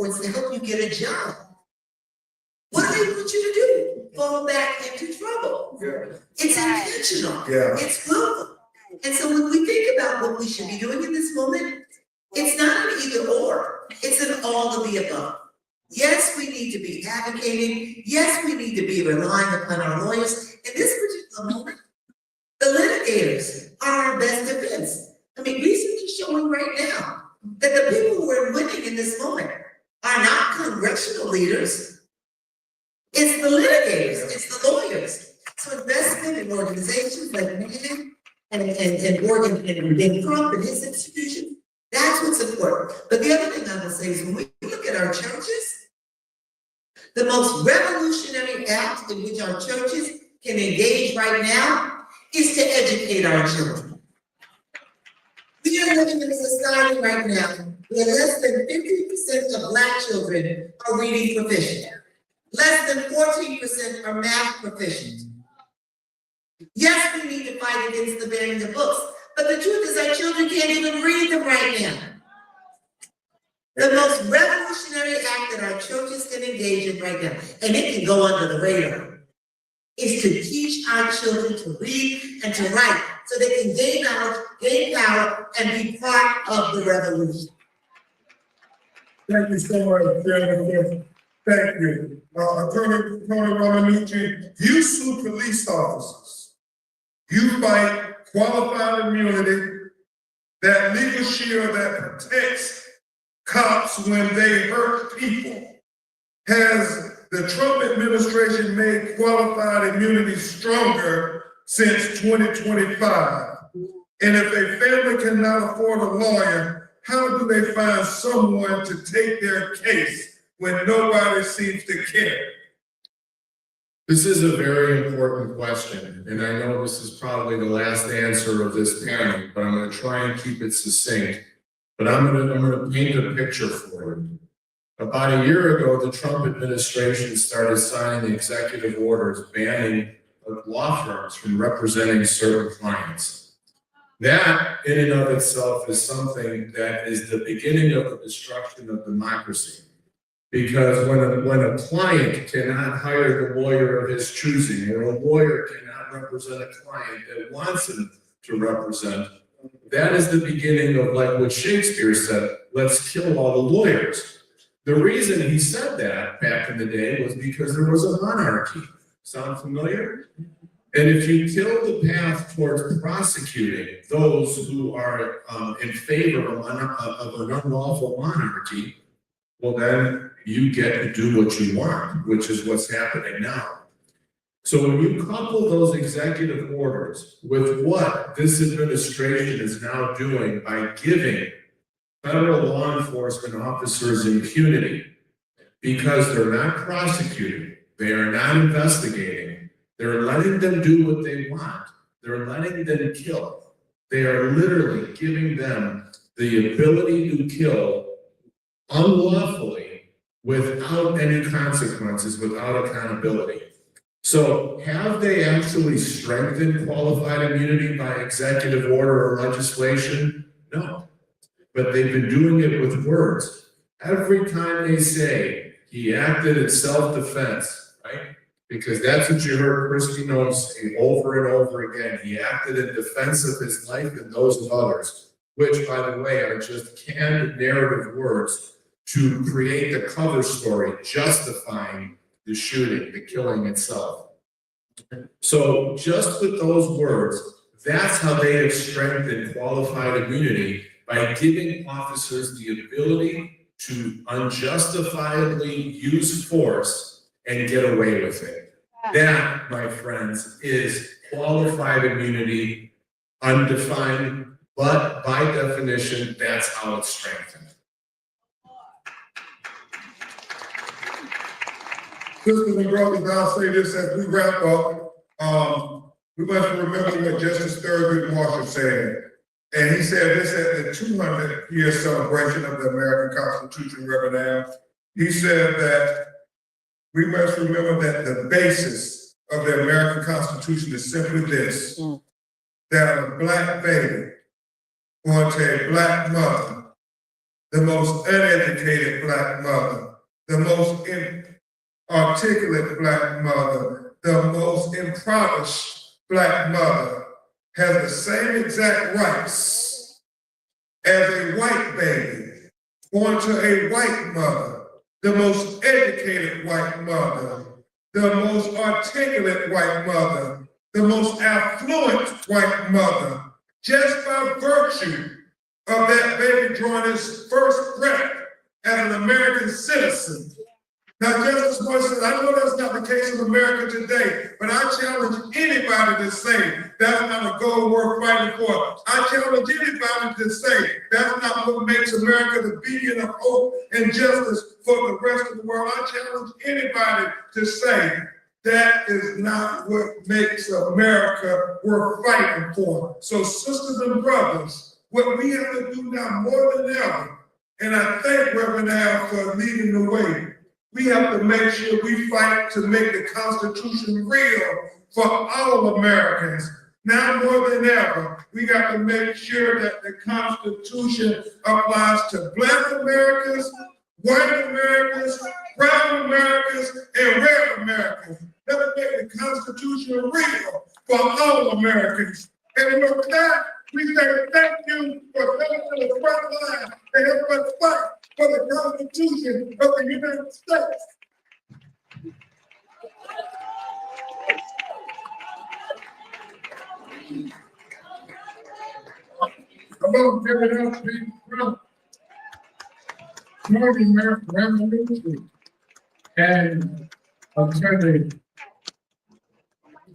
sports to help you get a job. What do they want you to do? Fall back into trouble. Yeah. It's intentional. Yeah. It's willful. And so when we think about what we should be doing in this moment, it's not an either or. It's an all of the above. Yes, we need to be advocating. Yes, we need to be relying upon our lawyers. In this particular moment, the litigators are our best defense. I mean, research is showing right now that the people who are winning in this moment are not congressional leaders. It's the litigators, it's the lawyers. So investment in organizations like Nan and Morgan and Trump and his institution, that's what's important. But the other thing I will say is when we look at our churches, the most revolutionary act in which our churches can engage right now is to educate our children. We are living in a society right now where less than 50% of Black children are reading proficient. Less than 14% are math proficient. Yes, we need to fight against the banning of books, but the truth is our children can't even read them right now. The most revolutionary act that our churches can engage in right now, and it can go under the radar, is to teach our children to read and to write so they can gain knowledge, gain power, and be part of the revolution. Thank you so much, Chairman. Thank you. Attorney Romanucci, you sue police officers. You fight qualified immunity, that legal shield that protects cops when they hurt people. Has the Trump administration made qualified immunity stronger since 2025? And if a family cannot afford a lawyer, how do they find someone to take their case when nobody seems to care? This is a very important question, and I know this is probably the last answer of this panel, but I'm going to try and keep it succinct. But I'm going to paint a picture for you. About a year ago, the Trump administration started signing the executive orders banning law firms from representing certain clients. That, in and of itself, is something that is the beginning of the destruction of democracy. Because when a client cannot hire the lawyer of his choosing, or a lawyer cannot represent a client that wants him to represent, that is the beginning of, like what Shakespeare said, let's kill all the lawyers. The reason he said that back in the day was because there was a monarchy. Sound familiar? And if you kill the path towards prosecuting those who are in favor of an unlawful monarchy, well, then you get to do what you want, which is what's happening now. So when you couple those executive orders with what this administration is now doing by giving federal law enforcement officers impunity because they're not prosecuting, they are not investigating, they're letting them do what they want, they're letting them kill. They are literally giving them the ability to kill unlawfully without any consequences, without accountability. So have they actually strengthened qualified immunity by executive order or legislation? No, but they've been doing it with words. Every time they say he acted in self-defense, right? Because that's what you heard Christy Noem say over and over again. He acted in defense of his life and those of others, which, by the way, are just canned narrative words to create the cover story justifying the shooting, the killing itself. So just with those words, that's how they have strengthened qualified immunity, by giving officers the ability to unjustifiably use force and get away with it. That, my friends, is qualified immunity, undefined, but by definition, that's how it's strengthened. Sisters and brothers, I'll say this as we wrap up. We must remember what Justice Thurgood Marshall said. And he said this at the 200-year celebration of the American Constitution, Reverend Al. He said that we must remember that the basis of the American Constitution is simply this, that a Black baby born to a Black mother the most uneducated Black mother, the most inarticulate Black mother, the most impoverished Black mother has the same exact rights as a white baby born to a white mother, the most educated white mother, the most articulate white mother, the most affluent white mother, just by virtue of that baby drawing his first breath as an American citizen. Now, Justice Moore says, I know that's not the case in America today, but I challenge anybody to say that's not a goal worth fighting for. I challenge anybody to say that's not what makes America the beacon of hope and justice for the rest of the world. I challenge anybody to say that is not what makes America worth fighting for. So, sisters and brothers, what we have to do now more than ever, and I thank Reverend Al for leading the way, we have to make sure we fight to make the Constitution real for all Americans. Now more than ever, we got to make sure that the Constitution applies to Black Americans, white Americans, brown Americans, and red Americans. Let us make the Constitution real for all Americans. And with that, we say thank you for coming to the front line and helping us fight for the Constitution of the United States. Come on, give it up, big brother. Morning, American Revolution. And Attorney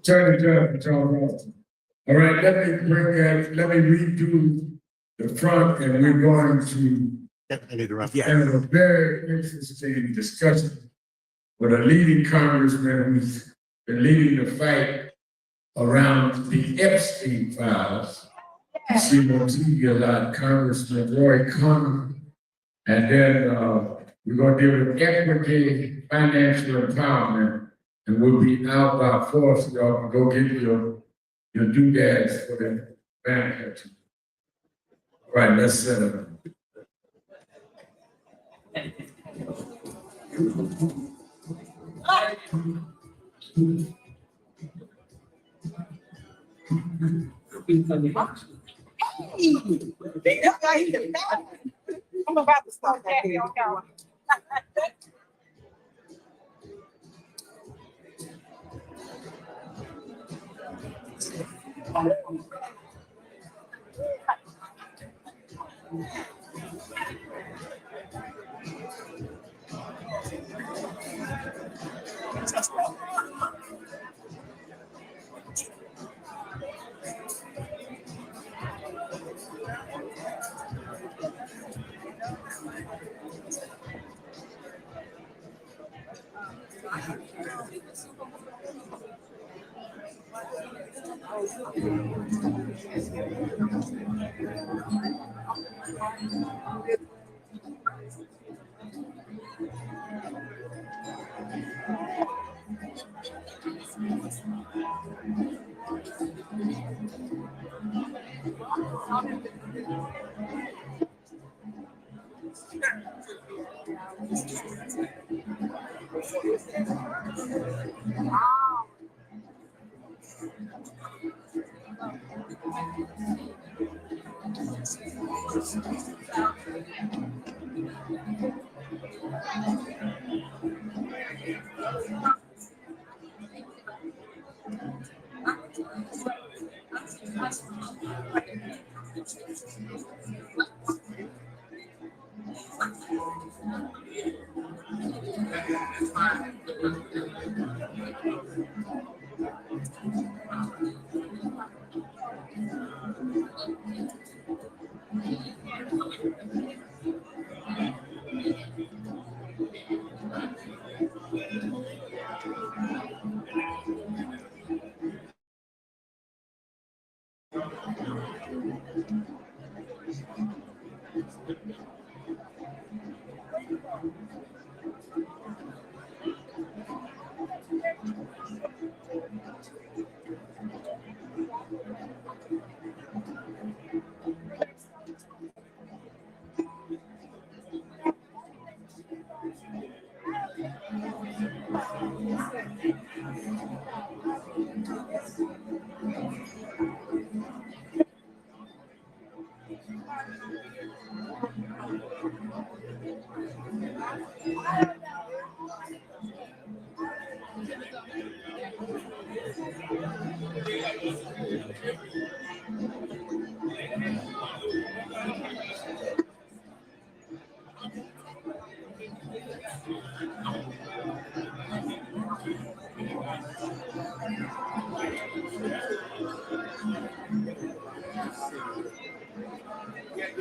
General. All right, let me redo the front, and we're going to have a very interesting discussion with a leading congressman who's been leading the fight around the Epstein files. See Monteague a lot, Congressman Roy Conner. And then we're going to deal with equity, financial empowerment, and we'll be out by 4, so y'all can go get your doodads for the bank. All right, let's set up. I'm about to start that here on camera.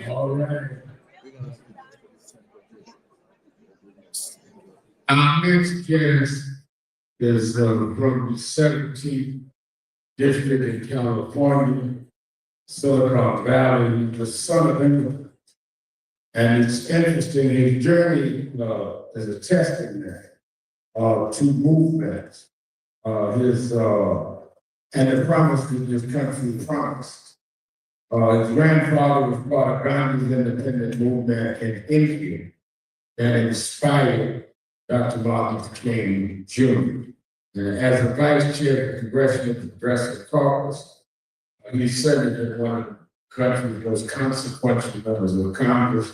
All right. Our next guest is from the 17th District in California, Silicon Valley, the son of England. And it's interesting, his journey is a testament to movements, and the promise that this country promised. His grandfather was part of Gandhi's independent movement in India and inspired Dr. Martin Luther King Jr. And as the vice chair of the Congressional Progressive Caucus, he served as one of the country's most consequential members of Congress,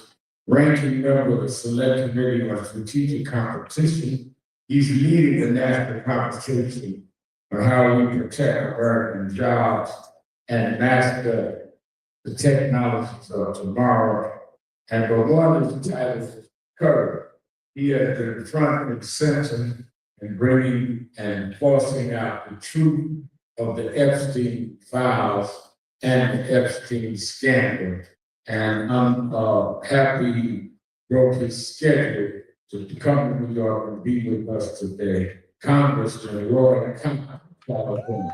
ranking member of the Select Committee on Strategic Competition. He's leading the national conversation on how we protect American jobs and master the technologies of tomorrow. And the one of the titles is Courage. He has been front and center in bringing and forcing out the truth of the Epstein files and the Epstein scandal. And I'm happy he broke his schedule to come to New York and be with us today. Congressman Roy Kemp, California.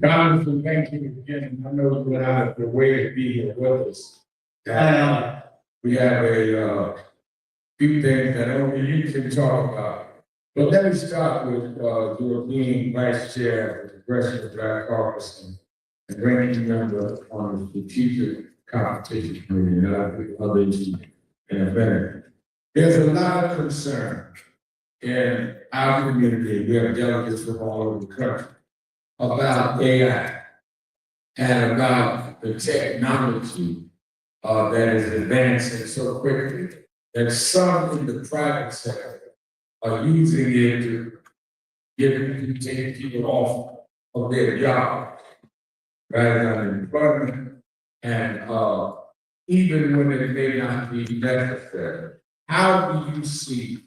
Congressman, thank you again. I know you went out of your way to be here with us. We have a few things that only you can talk about. But let me start with your being vice chair of the Congressional Black Caucus and ranking member on the Strategic Competition Committee and other issues in a minute. There's a lot of concern in our community. We have delegates from all over the country about AI and about the technology that is advancing so quickly that some in the private sector are using it to take people off of their jobs rather than employment, and even when it may not be necessary. How do you see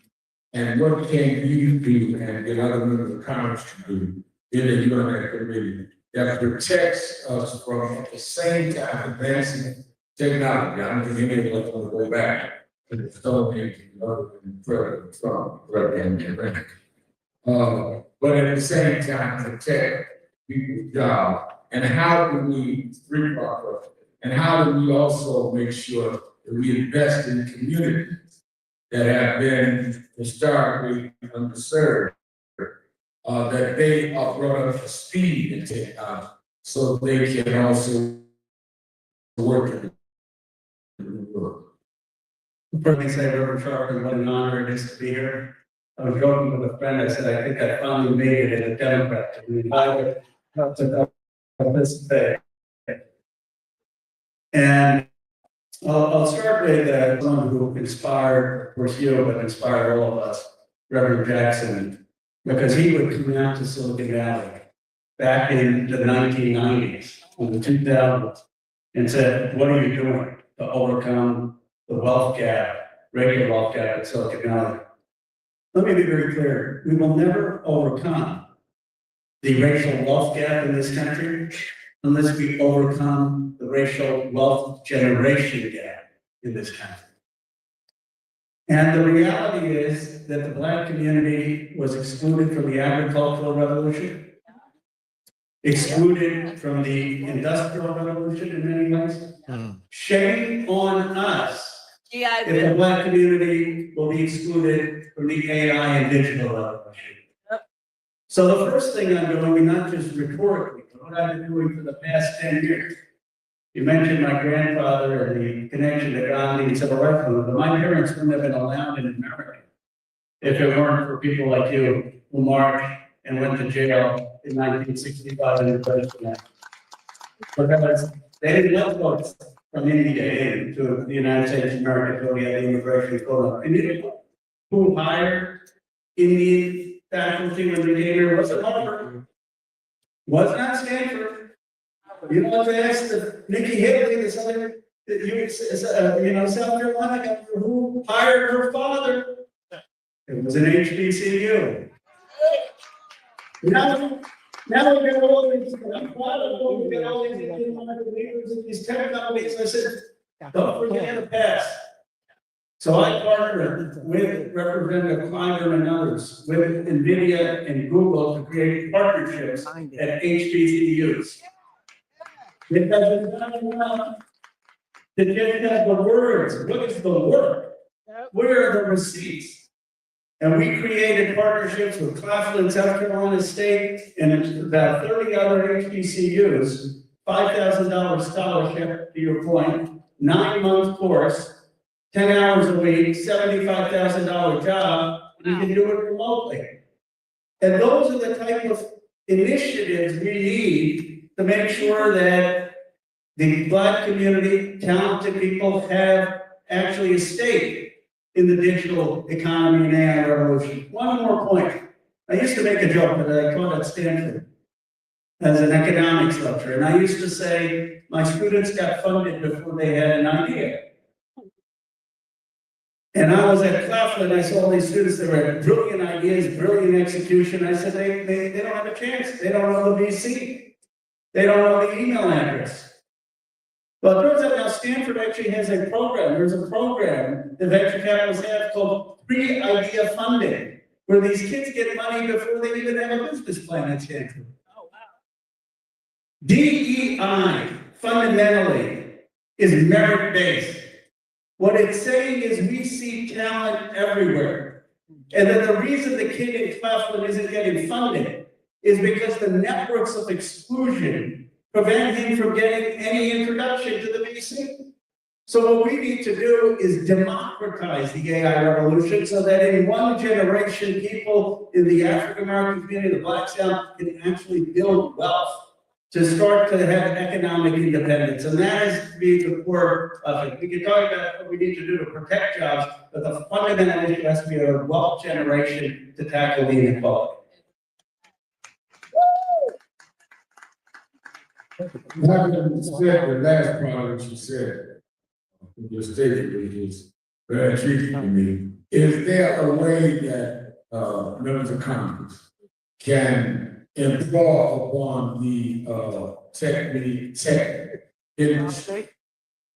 and what can you do and get other members of Congress to do in the UN committee that protects us from at the same time advancing technology? I'm going to go back to the Stone Age and other than President Trump, President. But at the same time protect people's jobs. And how do we and how do we also make sure that we invest in communities that have been historically underserved, that they are brought up to speed in technology so they can also work in the world. Let me say, Reverend Sharpton, what an honor it is to be here. I was joking with a friend, I said, I think I finally made it as a Democrat to be invited to participate. And I'll start with someone who inspired, of course, you, but inspired all of us, Reverend Jackson, because he would come out to Silicon Valley back in the 1990s, in the 2000s, and said, what are you doing to overcome the wealth gap, racial wealth gap at Silicon Valley? Let me be very clear. We will never overcome the racial wealth gap in this country unless we overcome the racial wealth generation gap in this country. And the reality is that the Black community was excluded from the agricultural revolution, excluded from the industrial revolution in many ways. Shame on us if the Black community will be excluded from the AI and digital revolution. So the first thing I'm doing, not just rhetorically, but what I've been doing for the past 10 years. You mentioned my grandfather and the connection to Gandhi and civil rights movement, but my parents wouldn't have been allowed in America if it weren't for people like you who march and went to jail in 1965 in the President Act. Because they didn't let folks from India into the United States of America until we had the immigration code. And you know who hired Indian faculty when they came here? Was it Harvard? Was not Stanford. You know what they asked Nikki Haley, the Southern, South Carolina governor, who hired her father? It was an HBCU. Now we get all these, I'm proud of them, we get all these Indian leaders in these tech companies. I said, don't forget the past. So I partnered with Representative Kleiner and others, with NVIDIA and Google to create partnerships at HBCUs. Because it's not enough to just have the words. What is the work? Where are the receipts? And we created partnerships with Claflin, South Carolina State, and about 30 other HBCUs, $5,000 scholarship, to your point, 9-month course, 10 hours a week, $75,000 job, we can do it remotely. And those are the type of initiatives we need to make sure that the Black community, talented people have actually a stake in the digital economy and AI revolution. One more point. I used to make a joke that I taught at Stanford as an economics lecturer, and I used to say my students got funded before they had an idea. And I was at Claflin, I saw all these students that had brilliant ideas, brilliant execution. I said, they don't have a chance. They don't know the VC. They don't know the email address. Well, it turns out now Stanford actually has a program. There's a program that venture capitalists have called pre-idea funding, where these kids get money before they even have a business plan at Stanford. Oh, wow. DEI, fundamentally, is merit-based. What it's saying is we see talent everywhere. And that the reason the kid in Claflin isn't getting funded is because the networks of exclusion prevent him from getting any introduction to the VC. So what we need to do is democratize the AI revolution so that in one generation, people in the African American community, the Black South, can actually build wealth to start to have economic independence. And that is to be the core of it. We can talk about what we need to do to protect jobs, but the fundamental issue has to be a wealth generation to tackle the inequality. Having said the last part that you said, your statement, which is very intriguing to me, is there a way that members of Congress can implore upon the tech industry,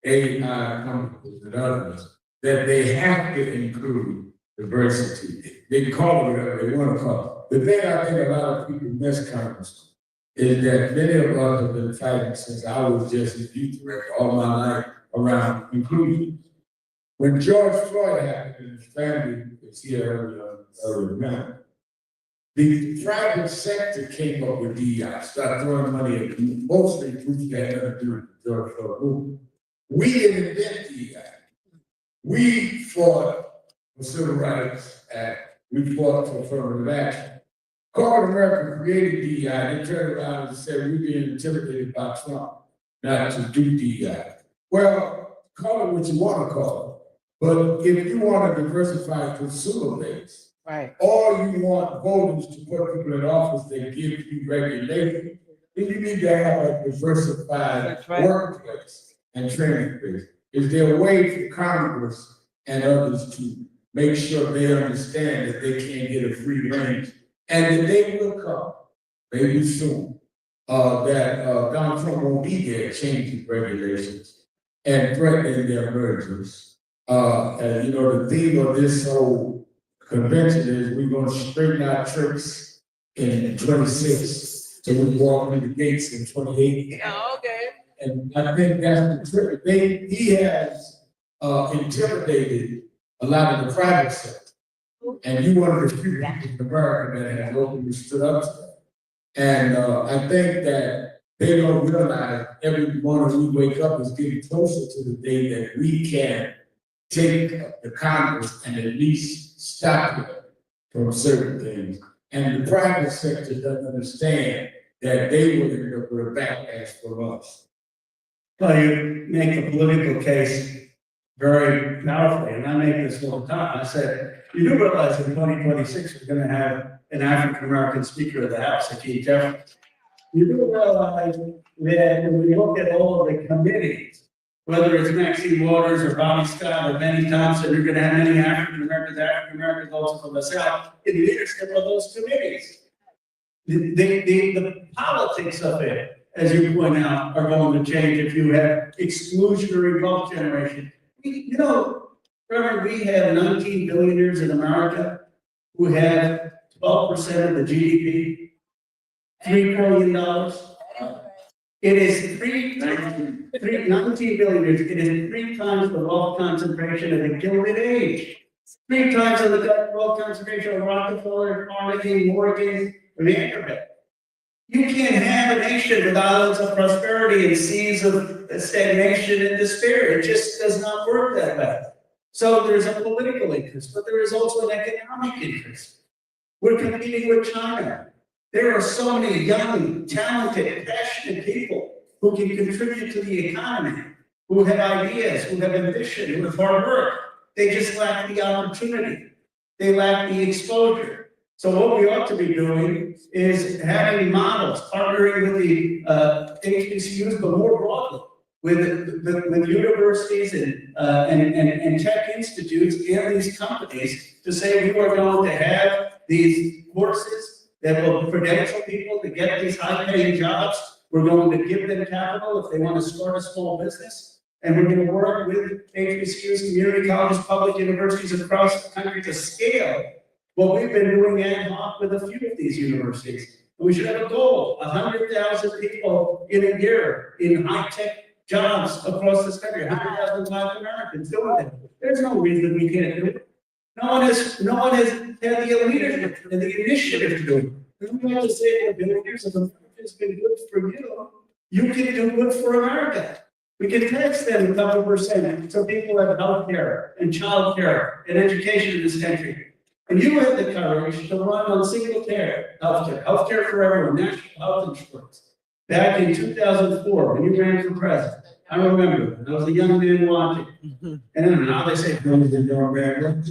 AI companies and others, that they have to include diversity? They can call it whatever they want to call it. The thing I think a lot of people miss, Congress, is that many of us have been fighting since I was just a youth director all my life around inclusion. When George Floyd happened and his family was here earlier now, the private sector came up with DEI, started throwing money at mostly groups that had nothing to do with the George Floyd movement. We didn't invent DEI. We fought for Civil Rights Act. We fought for affirmative action. Corporate America created DEI, they turned around and said we're being intimidated by Trump not to do DEI. Well, call it what you want to call it. But if you want a diversified consumer base, Right. or you want voters to put people in office that give you regulation, then you need to have a diversified workplace and training base. Is there a way for Congress and others to make sure they understand that they can't get a free range? And the day will come, maybe soon, that Donald Trump won't be there changing regulations and threatening their mergers. And the theme of this whole convention is we're going to straighten our tricks in 26, so we walk through the gates in 28. Oh, okay. And I think that's the trick. He has intimidated a lot of the private sector. And you one of the few people in America that has openly stood up to that. And I think that they don't realize every morning we wake up is getting closer to the day that we can take the Congress and at least stop it from certain things. And the private sector doesn't understand that they will end up with a backlash from us. Well, you make the political case very powerfully, and I make this all the time. I said, you do realize in 2026, we're gonna have an African-American Speaker of the House, Keith Jefferson. You do realize that when we look at all of the committees, whether it's Maxine Waters or Bobby Scott or Benny Thompson, you're gonna have many African-Americans also from the South in leadership of those committees. The politics of it, as you point out, are going to change if you have exclusionary wealth generation. You know, Reverend, we have 19 billionaires in America who have 12% of the GDP, $3 trillion. It is 19 billionaires. It is 3 times the wealth concentration of the Gilded Age. 3 times of the wealth concentration of Rockefeller, Carnegie, Morgan, Vanderbilt. You can't have a nation with islands of prosperity and seas of stagnation and despair. It just does not work that way. So there's a political interest, but there is also an economic interest. We're competing with China. There are so many young, talented, passionate people who can contribute to the economy, who have ideas, who have ambition, who have hard work. They just lack the opportunity. They lack the exposure. So what we ought to be doing is having models, partnering with the HBCUs, but more broadly, with universities and tech institutes and these companies to say we are going to have these courses that will credential people to get these high-paying jobs. We're going to give them capital if they want to start a small business. And we're going to work with HBCUs, community colleges, public universities across the country to scale what we've been doing ad hoc with a few of these universities. We should have a goal, 100,000 people in a year in high-tech jobs across this country, 100,000 Black Americans doing it. There's no reason we can't do it. No one has had the leadership and the initiative to do it. We don't have to say that years of America has been good for you. You can do good for America. We can tax them a couple percent so people have health care and child care and education in this country. And you have the courage to run on single care health care for everyone, national health insurance. Back in 2004, when you ran for president, I remember, I was a young man watching. And now they say, now they're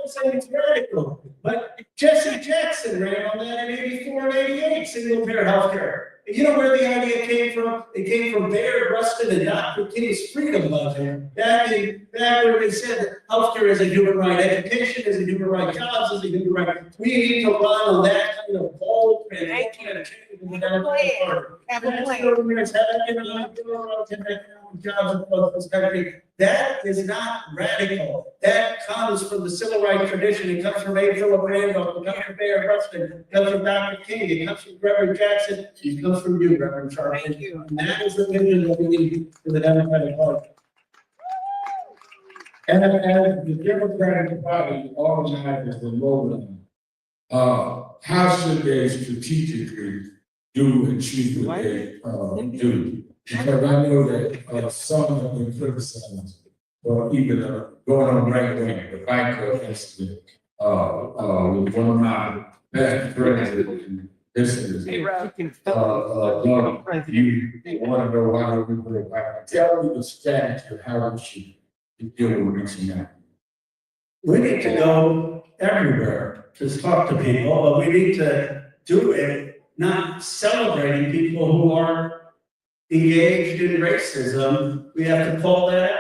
saying it's radical. But Jesse Jackson ran on that in 84 and 88, single payer health care. And you know where the idea came from? It came from Bayard Rustin and Dr. King's freedom loving. Back when they said that healthcare is a human right, education is a human right, jobs is a human right. We need to run on that kind of bold and jobs across this country. That is not radical. That comes from the civil rights tradition. It comes from A. Philip Randolph. It comes from Bayard Rustin. It comes from Dr. King. It comes from Reverend Jackson. It comes from you, Reverend Charles. Thank you. And that is the vision that we need for the Democratic Party. And as the Democratic Party organizes the lowland, how should they strategically do and choose what they do? Because I know that some have been criticized, or even going on right wing, the biker incident, with one of my best friends. This is you want to know why we put it back. Tell me the strategy of how we should deal with reaching out. We need to go everywhere to talk to people, but we need to do it not celebrating people who are engaged in racism. We have to call that out.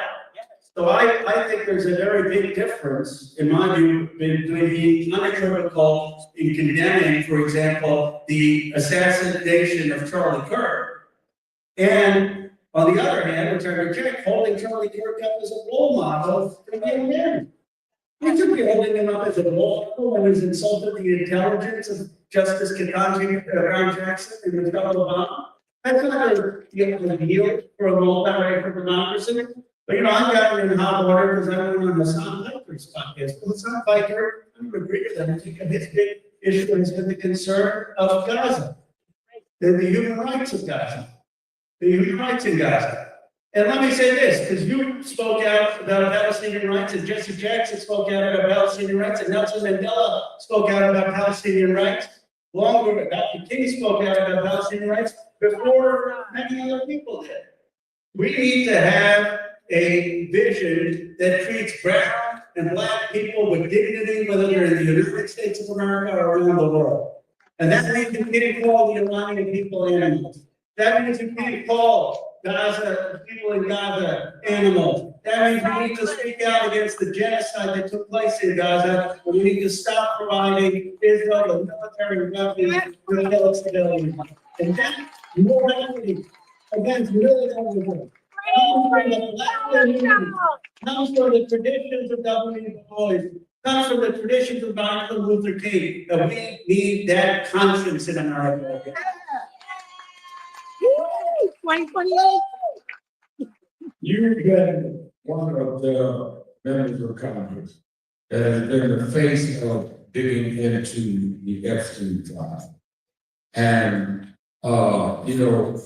So I think there's a very big difference, in my view, between being unequivocal in condemning, for example, the assassination of Charlie Kirk, and on the other hand, which I reject, holding Charlie Kirk up as a role model for young men. We should be holding him up as a role model when he's insulted the intelligence of Justice Ketanji Brown Jackson and Michelle Obama. That's not a deal for a multi-racial democracy. But you know, I've gotten in hot water because I went on the Hassan Piker's podcast. Well, Hassan Piker, I don't agree with him. I think his big issue has been the concern of Gaza, the human rights of Gaza, the human rights in Gaza. And let me say this, because you spoke out about Palestinian rights, and Jesse Jackson spoke out about Palestinian rights, and Nelson Mandela spoke out about Palestinian rights. Longer, Dr. King spoke out about Palestinian rights before many other people did. We need to have a vision that treats brown and black people with dignity, whether they're in the United States of America or around the world. And that means you can't call the Iranian people animals. That means you can't call Gaza, people in Gaza, animals. That means we need to speak out against the genocide that took place in Gaza. And we need to stop providing Israel with military weapons to kill civilians. And that morality against military comes from the traditions of W. Boys, comes from the traditions of Martin Luther King, that we need that conscience in America. 2028. You've been one of the members of Congress that has been the face of digging into the Epstein file. And, you know,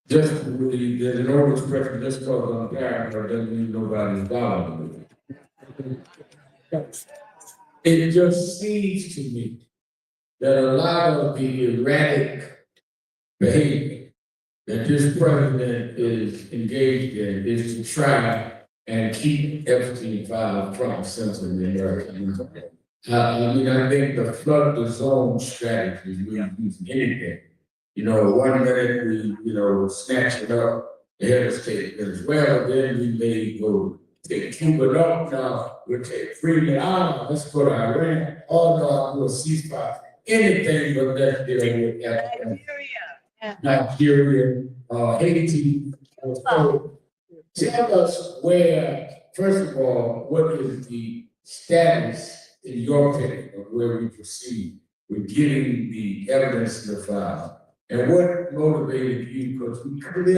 just really, there's an old expression, just because I'm character doesn't mean nobody's bothering me. It just seems to me that a lot of the erratic behavior that this president is engaged in is to try and keep Epstein file front and center in the American. I mean, I think the flood the zone strategy, we don't use anything. You know, 1 minute we, you know, snatch it up, the head of state Venezuela, then we may go take Cuba up, now we'll take Freeman out, let's go to Iran, all no, we'll ceasefire. Anything but that deal with Nigeria, Haiti. So tell us where, first of all, what is the status in your opinion of where we proceed with getting the evidence in the file? And what motivated you, because we clearly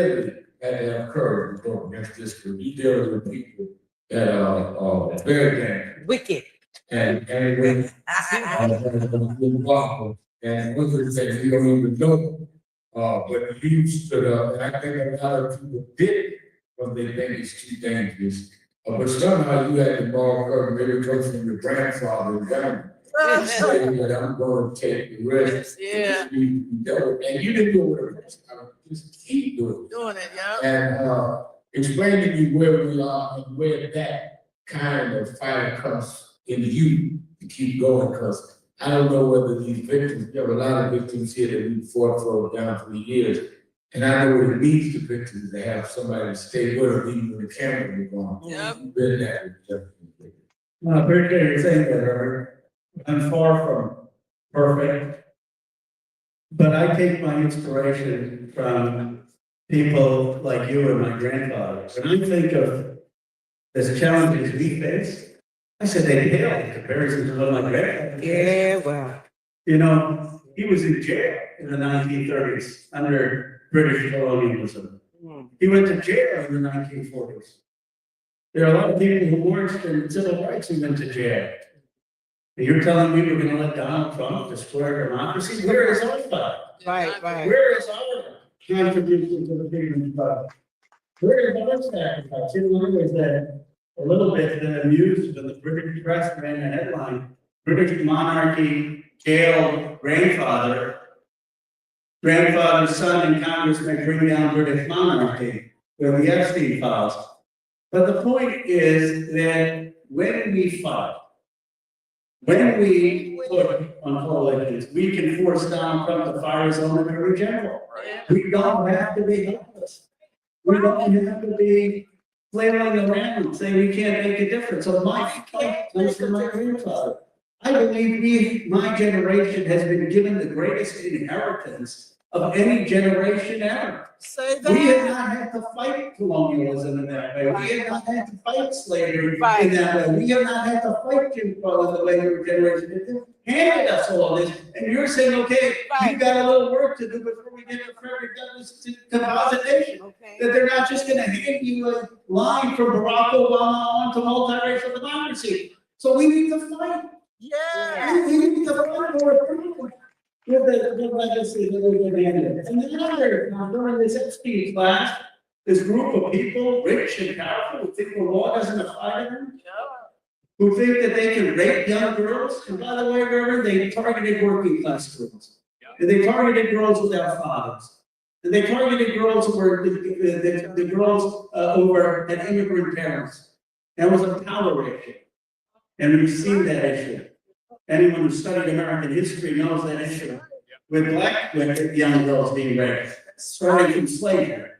had to have courage to go against this, because we deal with people that are very dangerous. Wicked. And when involved, and one of the things you don't even know, but you stood up, and I think a lot of people did when they think it's too dangerous. But somehow you had the ball covered, maybe it comes from your grandfather down. Saying that I'm going to take the risk. Yeah. And you didn't do it. Just keep doing it. Doing it, yeah. And explain to me where we are and where that kind of fire comes into you to keep going, because I don't know whether these victims, there are a lot of victims here that we fought for down for years. And I know what it means to victims to have somebody to stay with them even when the camera is gone. Yep. You've been that with I appreciate you saying that, Robert. I'm far from perfect, but I take my inspiration from people like you and my grandfather. When I think of the challenges we face, I said they pale in comparison to what my grandfather faced. Yeah, well. You know, he was in jail in the 1930s under British colonialism. He went to jail in the 1940s. There are a lot of people who weren't in civil rights who went to jail. And you're telling me we're gonna let Donald Trump destroy democracy? Where is our fight? Right. Where is our contribution to the freedom of thought? Where is our sacrifice? In other words, that a little bit amused when the British press ran a headline, British monarchy jailed grandfather, grandfather's son in Congress may bring down British monarchy with the Epstein files. But the point is that when we fight, when we put on coalitions, we can force Donald Trump to fire his own attorney general. We don't have to be helpless. We don't have to be flailing around and saying we can't make a difference. So my fight comes from my grandfather. I believe my generation has been given the greatest inheritance of any generation ever. Say We have that. not had to fight colonialism in that way. We have not had to fight slavery Right. in that way. We have not had to fight Jim Crow in the way your generation did. They handed us all this, and you're saying, okay, Right. you've got a little work to do before we get to Frederick Douglass' composite nation. Okay. That they're not just gonna hand you a line from Barack Obama on to multiracial democracy. So we need to fight. Yeah. We need to fight for it. With the legacy that we've been handed. And the other, during this Epstein class, This group of people, rich and powerful, who think the law doesn't apply to them, who think that they can rape young girls, and by the way, Reverend, they targeted working class girls. And they targeted girls without fathers. And they targeted girls who were, the girls who were had immigrant parents. That was a power issue. And we've seen that issue. Anyone who studied American history knows that issue. With young girls being raped, starting from slavery.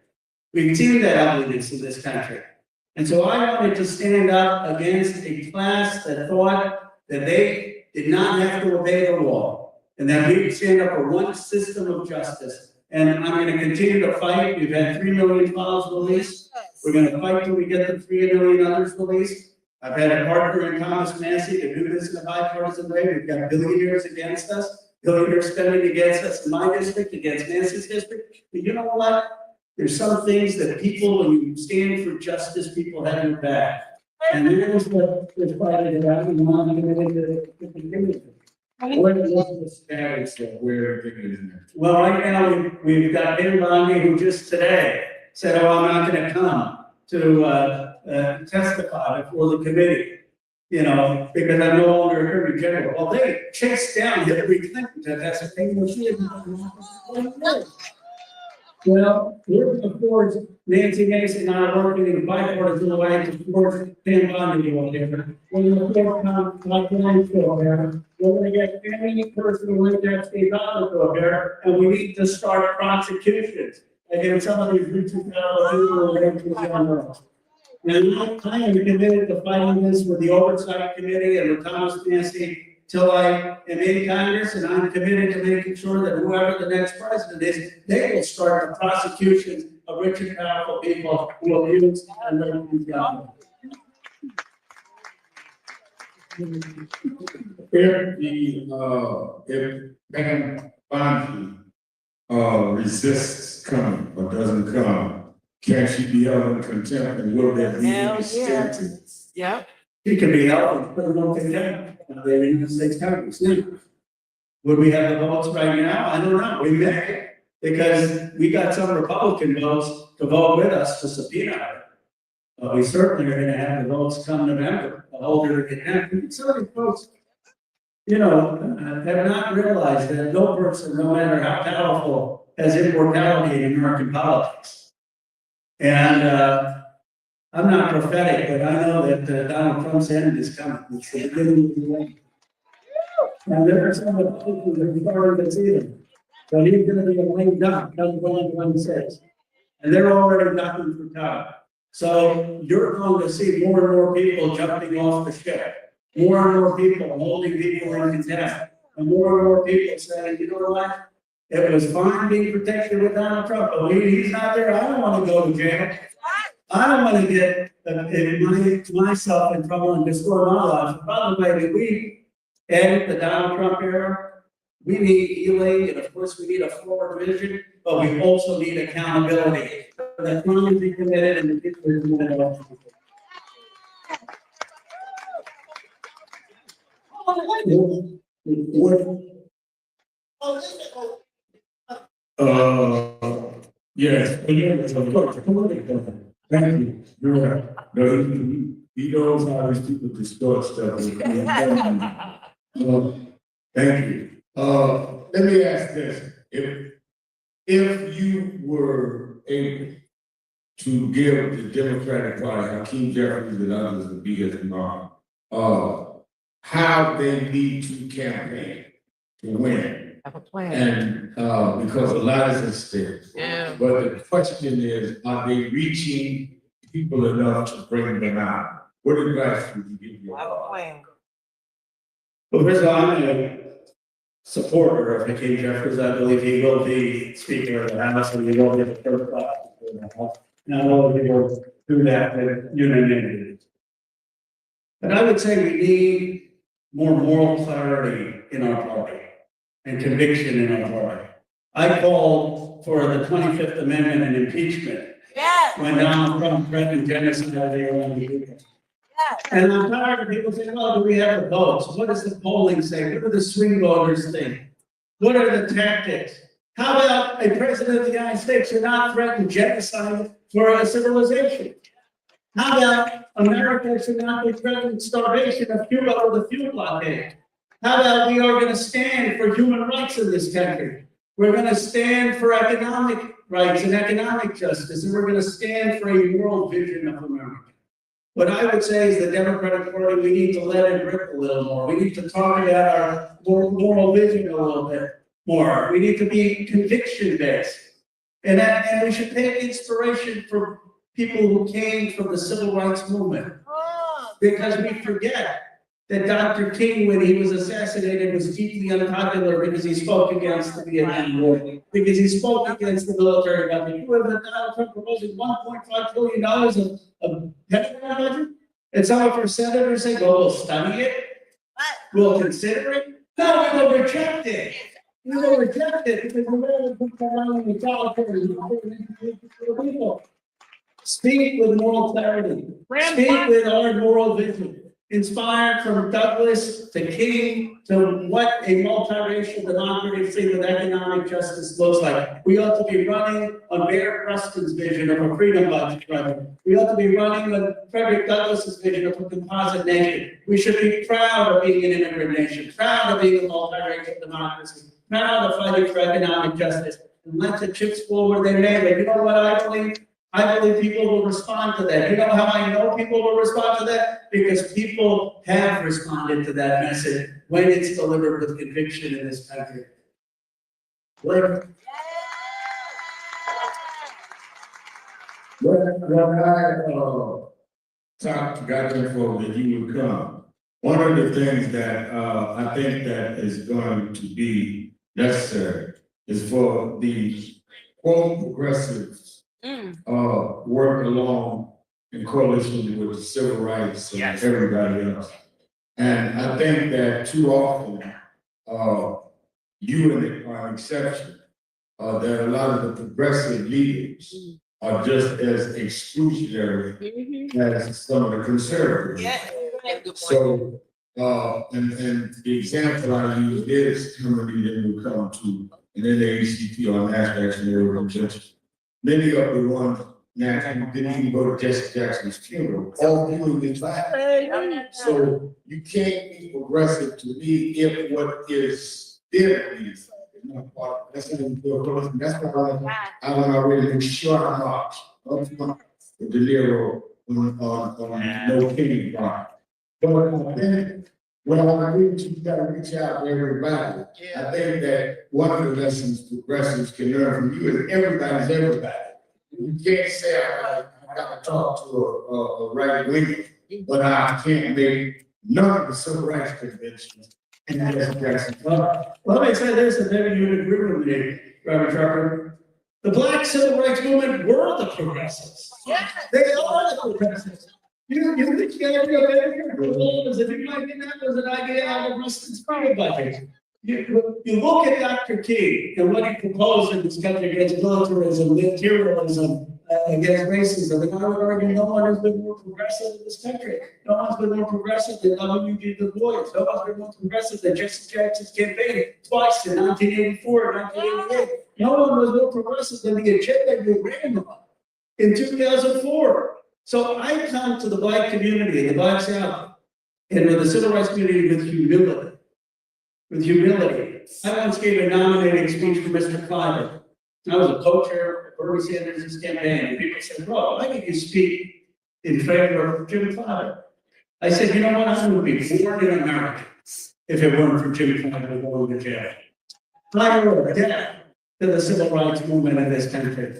We've seen that ugliness in this country. And so I wanted to stand up against a class that thought that they did not have to obey the law, and that we would stand up for one system of justice. And I'm going to continue to fight. We've had 3 million files released. We're going to fight till we get the 3 million others released. I've had a partner in Thomas Massey to do this in a bipartisan way. We've got billionaires against us, billionaires spending against us in my district, against Massey's district. But you know what? There's some things that people, when you stand for justice, people have your back. And that is what we're fighting about. We want to get into the community. What is the status of where it is now? Well, right now, we've got Ben Bondi, who just today said, oh, I'm not gonna come to testify before the committee, you know, because I'm no longer Attorney General. Well, they chased down Hillary Clinton to testify. Well, we're gonna force Nancy Mason and I are working in a bipartisan way to force Ben Bondi to go there. We're gonna force Mike Lane to go there. We're gonna get any person who lives at State Office to go there, and we need to start prosecutions against some of these reaching people who are these young girls. And I am committed to fighting this with the Oversight Committee and with Thomas Massey till I am in Congress, and I'm committed to making sure that whoever the next president is, they will start the prosecutions of rich and powerful people who abuse and rape these young. If Nan Convention resists coming or doesn't come, can she be held in contempt, and will there be any sentence? Yep. He can be held and put in contempt. They're in the States Congress. Would we have the votes right now? I don't know. We may, because we got some Republican votes to vote with us to subpoena it. But we certainly are gonna have the votes come November, the holder of contempt. Some of these folks, you know, have not realized that no person, no matter how powerful, has immortality in American politics. And I'm not prophetic, but I know that Donald Trump's end is coming. It's the beginning of the end. And there are some of the people that we've already seen. So he's gonna be a lame duck, doesn't go into what he says. And they're already ducking for time. So you're going to see more and more people jumping off the ship. More and more people holding people in contempt. And more people saying, you know what? It was fine being protected with Donald Trump, but he's not there. I don't want to go to jail. I don't want to get myself in trouble and destroy my life. By the way, that we end the Donald Trump era, we need healing, and of course we need a forward vision, but we also need accountability. The crimes we committed and the people who committed all. Yes, of course. Thank you. You're right. No, he knows how these people distort stuff. Thank you. Let me ask this. If you were able to give the Democratic Party, Hakeem Jeffries and others, the BS how they need to campaign to win. Have a plan. And because a lot is at stake. Yeah. But the question is, are they reaching people enough to bring them out? What advice would you give your? Have a plan. Well, first of all, I'm a supporter of Hakeem Jeffries. I believe he will be Speaker of the House, and he will be the first class Speaker of the House. And I know he will do that with unanimity. But I would say we need more moral clarity in our party and conviction in our party. I called for the 25th Amendment and impeachment Yes. when Donald Trump threatened genocide of the Iranian people. Yes. And I'm tired of people saying, well, do we have the votes? What does the polling say? What do the swing voters think? What are the tactics? How about a president of the United States should not threaten genocide for a civilization? How about America should not be threatening starvation of Cuba or the fuel blockade? How about we are gonna stand for human rights in this country? We're gonna stand for economic rights and economic justice, and we're gonna stand for a world vision of America. What I would say is the Democratic Party, we need to let it rip a little more. We need to talk about our moral vision a little bit more. We need to be conviction based. And we should take inspiration from people who came from the civil rights movement. Because we forget that Dr. King, when he was assassinated, was deeply unpopular because he spoke against the Vietnam War, because he spoke against the military budget. You have Donald Trump proposing $1.5 trillion of Pentagon budget? And some of our senators say, well, we'll study it, we'll consider it. No, we will reject it. We will reject it because we're going to put that on the solitary. Speak with moral clarity. Speak with our moral vision. Inspired from Douglas to King to what a multiracial democracy with economic justice looks like. We ought to be running on Mayor Preston's vision of a freedom budget. We ought to be running on Frederick Douglass's vision of a composite nation. We should be proud of being an immigrant nation, proud of being a multiracial democracy, proud of fighting for economic justice, and let the chips fall where they may. But you know what I believe? I believe people will respond to that. You know how I know people will respond to that? Because people have responded to that message when it's delivered with conviction in this country. When I got the info that you would come, one of the things that I think that is going to be necessary is for the quote progressives work along in coalition with the civil rights and everybody else. And I think that too often, you and it are an exception, that a lot of the progressive leaders are just as exclusionary as some of the conservatives. So, and the example I use is somebody that will come to an NAACP or National Action Organization. Many of the ones now didn't even go to Jesse Jackson's funeral, all doing this back. So you can't be progressive to me if what is there is. That's why I want to really make sure I'm not the De Niro on no King Prime. But then when I reach, you gotta reach out to everybody. I think that one of the lessons progressives can learn from you is everybody's everybody. You can't say I gotta talk to a right winger, but I can't make none of the civil rights conventions. And that's Well, let me say this, and maybe you would agree with me, Reverend Trucker. The Black Civil Rights Movement were the progressives. They are the progressives. You think you gotta be a better because if you might get that was an idea out of Rustin's freedom budget. You look at Dr. King and what he proposed in this country against militarism, materialism, against racism, and I would argue no one has been more progressive in this country. No one's been more progressive than W.B. Du Bois. No one's been more progressive than Jesse Jackson's campaign twice in 1984 and 1988. No one was more progressive than the agenda you ran on in 2004. So I come to the Black community in the Black South and with the civil rights community with humility. With humility. I once gave a nominating speech for Mr. Clyburn. I was a co-chair of Bernie Sanders' campaign, and people said, "Bro, why did you speak in favor of Jim Clyburn?" I said, "You know what? I would be born in America if it weren't for Jim Clyburn going to jail. I owe a debt to the civil rights movement in this country.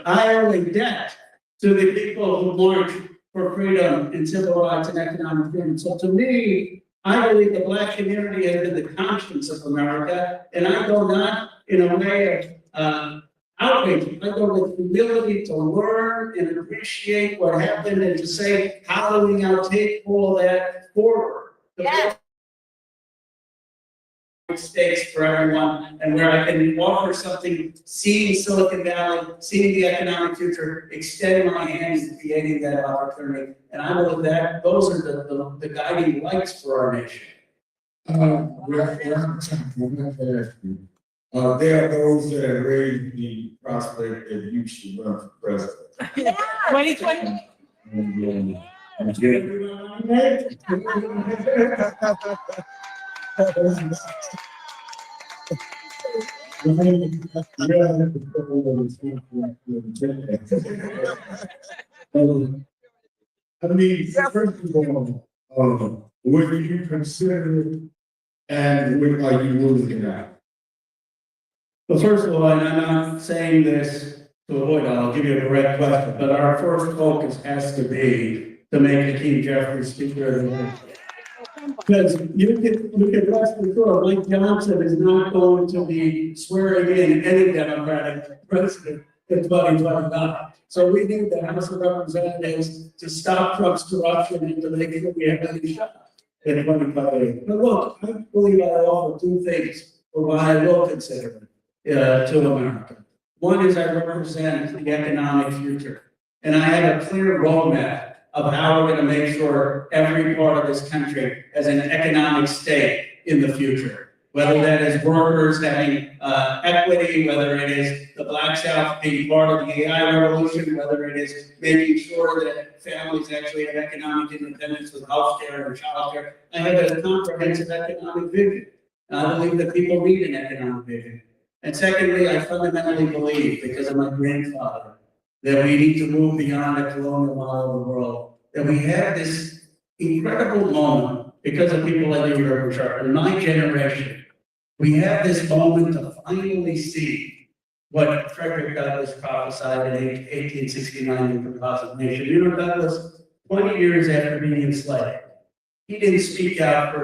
I owe a debt to the people who marched for freedom and civil rights and economic freedom. So to me, I believe the Black community has been the conscience of America, and I go not in a way of outrage. I go with humility to learn and appreciate what happened and to say, how do we now take all that forward? Mistakes for everyone, and where I can offer something, seeing Silicon Valley, seeing the economic future, extend my hands in creating that opportunity. And I believe that those are the guiding lights for our nation. There are those that have raised the prospect that you should run for president. 2020. I mean, first of all, what do you consider and what are you looking at? Well, first of all, and I'm not saying this to avoid, I'll give you a direct question, but our first focus has to be to make Hakeem Jeffries Speaker of the House. Because you can rest assured, Mike Johnson is not going to be swearing in any Democratic president in 2029. So we need the House of Representatives to stop Trump's corruption and to make sure we have any shot in 2028. But look, I believe I offer two things for why I will consider to America. One is I represent the economic future, and I have a clear roadmap of how we're going to make sure every part of this country has an economic stake in the future. Whether that is workers having equity, whether it is the Black South being part of the AI revolution, whether it is making sure that families actually have economic independence with healthcare and childcare. I have a comprehensive economic vision. And I believe that people need an economic vision. And secondly, I fundamentally believe, because of my grandfather, that we need to move beyond the colonial model of the world, that we have this incredible moment because of people like you, Reverend Sharp, in my generation. We have this moment to finally see what Frederick Douglass prophesied in 1869 in the Composite Nation. You know, Douglass, 20 years after being enslaved, he didn't speak out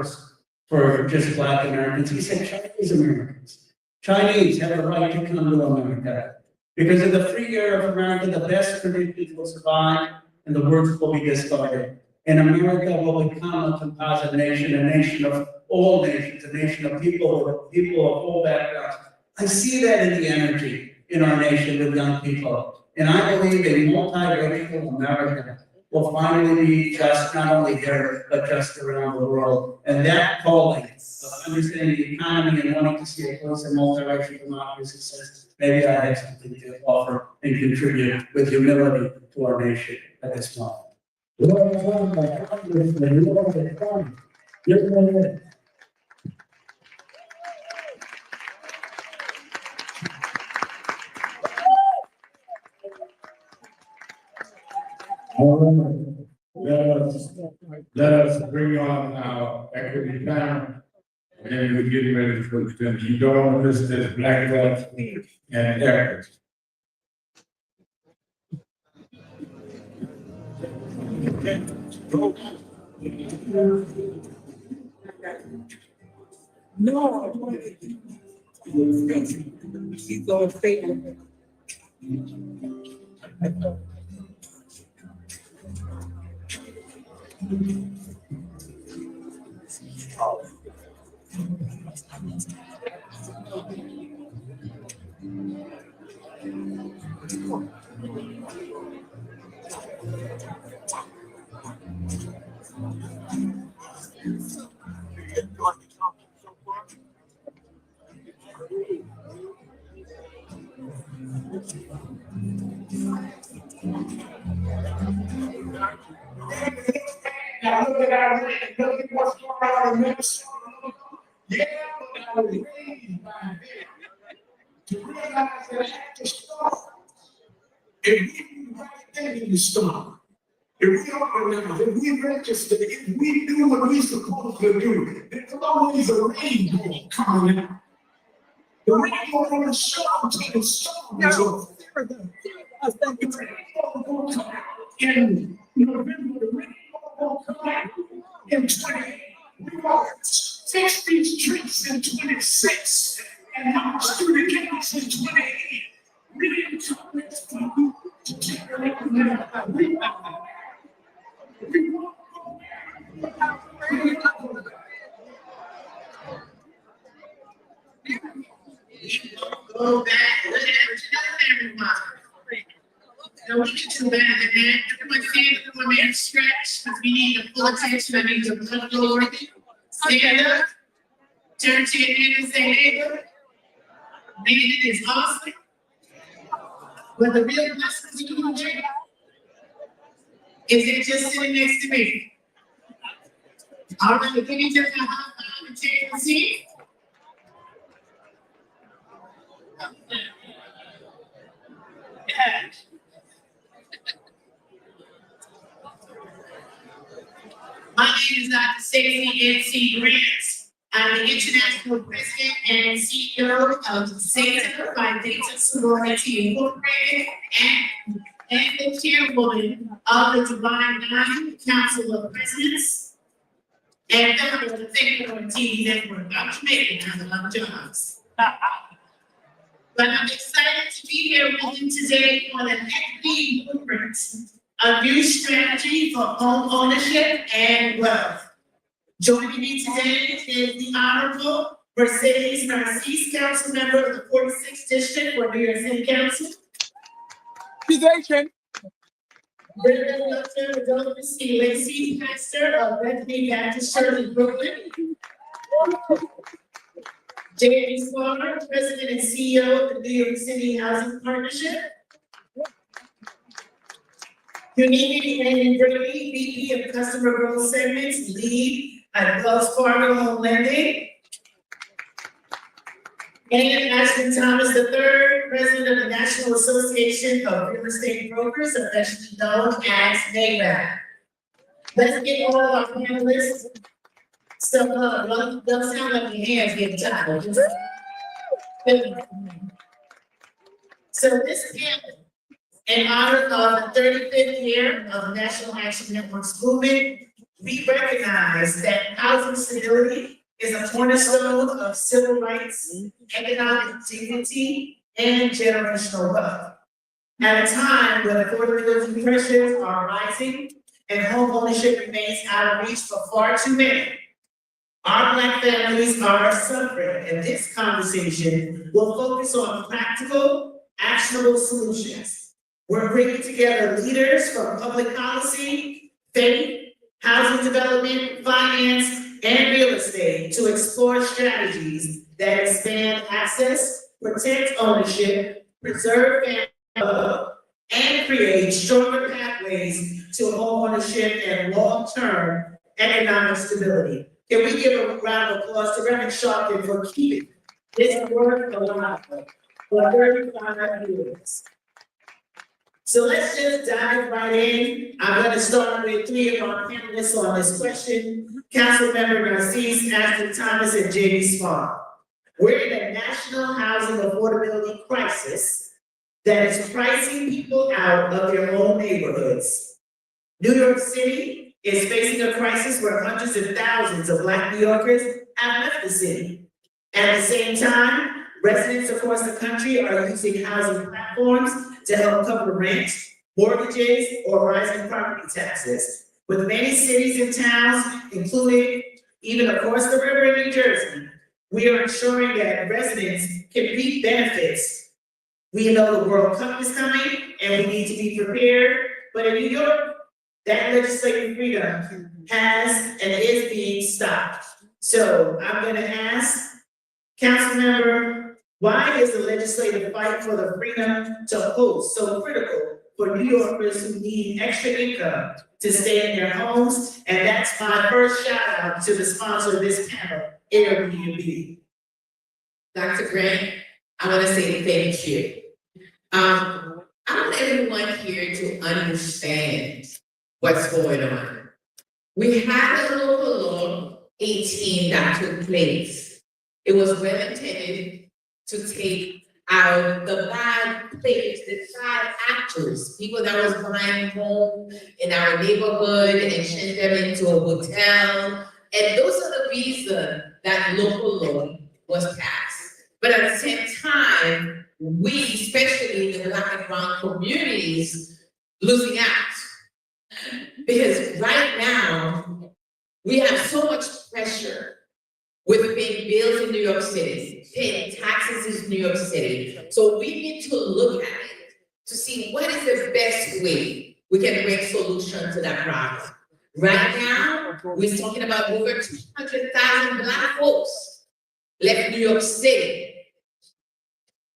for just Black Americans. He said Chinese Americans. Chinese have the right to come to America. Because in the free air of America, the best traditions will survive and the worst will be discarded. And America will become a composite nation, a nation of all nations, a nation of people of all backgrounds. I see that in the energy in our nation with young people. And I believe a multiracial America will finally be just not only here, but just around the world. And that calling of understanding the economy and wanting to see a close and multiracial democracy says, maybe I have something to offer and contribute with humility to our nation at this moment. Let us bring on our equity panel. And we're getting ready for them. You don't want this as black belt and equity. No, I want to. She's going to say. Now look at our land, look at what's going on in Minnesota. Yeah, but I was raised by them to realize that at the start, if we do the right thing in the start, if we organize, if we register, if we do what we're supposed to do, there's always a rainbow coming out. The rainbow will show up to the storm is over. The rainbow will come out in November. The rainbow will come out in 28. We will fix these streets in 26 and march through the gates in 28. We didn't come this far to take the land. We won't Go back, look at everyone. No, we can do better than that. Everyone stand up, everyone man stretch, because we need the full attention. I need to look forward. Stand up. Turn to your neighbor and say, neighbor, It is awesome. But the real blessing to you today is it just sitting next to me. All right, can you just high five and take a seat? Yeah. My name is Dr. Stacey N.C. Grant. I'm the International President and CEO of Center by Data Sorority Incorporated and the chairwoman of the Divine Nine Council of Presidents and founder of the Think TV Network. I'm Jamaican, I have a lot of jobs. But I'm excited to be here with you today on an equity blueprint, a new strategy for home ownership and wealth. Joining me today is the Honorable Mercedes Narcisse, Council Member of the 46th District for New York City Council. Accusation. Reverend Dr. Adolphus C. Lacey, Pastor of Bethany Baptist Church in Brooklyn. J.A. Slaughter, President and CEO of the New York City Housing Partnership. Unity and Brady, VP of Customer Growth Segments, lead at Wells Fargo Home Lending. And Ashton Thomas III, President of the National Association of Real Estate Brokers, affectionately known as NAREB. Let's get all of our panelists. So, don't sound like your hands getting tired. So this panel, in honor of the 35th year of National Action Network's movement, we recognize that housing stability is a cornerstone of civil rights, economic dignity, and generational wealth. At a time when affordability pressures are rising and home ownership remains out of reach for far too many, our Black families are suffering, and this conversation will focus on practical, actionable solutions. We're bringing together leaders from public policy, faith, housing development, finance, and real estate to explore strategies that expand access, protect ownership, preserve family, and create stronger pathways to home ownership and long-term economic stability. Can we give a round of applause to Reverend Sharpton for keeping this work alive for 35 years? So let's just dive right in. I'm going to start with three of our panelists on this question. Councilmember Narcisse, Ashton Thomas, and J.D. Smart. We're in a national housing affordability crisis that is pricing people out of their own neighborhoods. New York City is facing a crisis where hundreds of thousands of Black New Yorkers have left the city. At the same time, residents across the country are using housing platforms to help cover rent, mortgages, or rising property taxes. With many cities and towns, including even across the river in New Jersey, we are ensuring that residents can reap benefits. We know the World Cup is coming and we need to be prepared, but in New York, that legislative freedom has and is being stopped. So I'm gonna ask Councilmember, why is the legislative fight for the freedom to host so critical for New Yorkers who need extra income to stay in their homes? And that's my first shout out to the sponsor of this panel, Airbnb. Dr. Grant, I want to say thank you. I want everyone here to understand what's going on. We had a local law 18 that took place. It was well intended to take out the bad players, the bad actors, people that was buying home in our neighborhood and turn them into a hotel. And those are the reason that local law was passed. But at the same time, we, especially in the Black and brown communities, losing out. Because right now, we have so much pressure with paying bills in New York City, paying taxes in New York City. So we need to look at it to see what is the best way we can bring solution to that problem. Right now, we're talking about over 200,000 Black folks left New York City.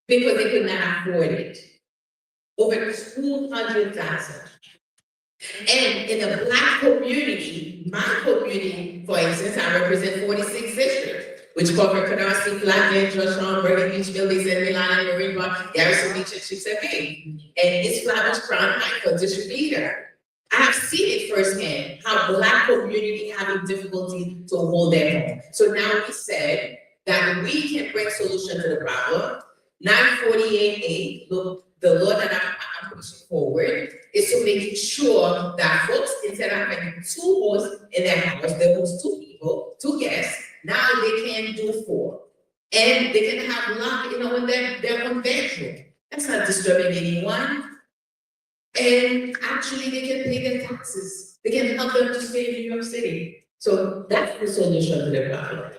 because they could not afford it. Over 200,000. And in the Black community, my community, for instance, I represent 46 districts, which cover Canarsie, Flatland, Georgetown, Bergen Beach, Village, and Milan, and Marine Park, Garrison Beach, and Chicxulub. And East Flatbush, Crown Heights, district leader. I have seen it firsthand, how Black community having difficulty to hold their own. So now we said that we can bring solution to the problem. 948A, look, the law that I'm pushing forward is to make sure that folks, instead of having 2 hosts in their house, they host 2 people, 2 guests, now they can do 4. And they can have lock, in their own bedroom. That's not disturbing anyone. And actually, they can pay their taxes. They can help them to stay in New York City. So that's the solution to the problem.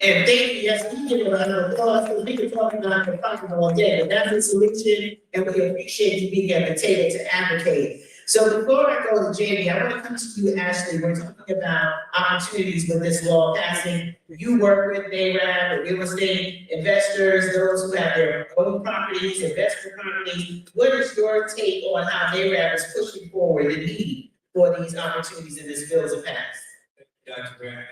And thank you, yes, we give a round of applause, because we can talk about the problem all day, but that's the solution, and we appreciate you being at the table to advocate. So before I go to Jamie, I want to come to you, Ashley. We're talking about opportunities with this law passing. You work with NARAB, real estate investors, those who have their own properties, investor properties. What is your take on how NARAB is pushing forward the need for these opportunities in this bill to pass? Dr. Grant,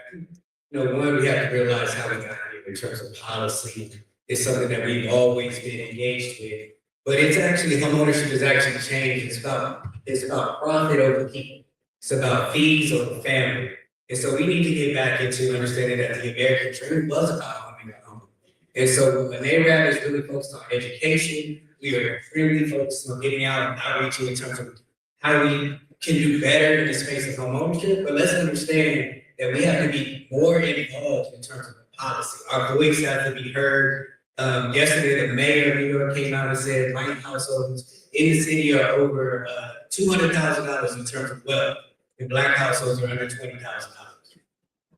one, we have to realize how we got here in terms of policy. It's something that we've always been engaged with, but it's actually, homeownership has actually changed. It's about profit over people. It's about fees over family. And so we need to get back into understanding that the American dream was about owning a home. And so NARAB is really focused on education. We are extremely focused on getting out and outreaching in terms of how we can do better in the space of homeownership, but let's understand that we have to be more involved in terms of policy. Our voice has to be heard. Yesterday, the mayor of New York came out and said white households in the city are over $200,000 in terms of wealth, and Black households are under $20,000.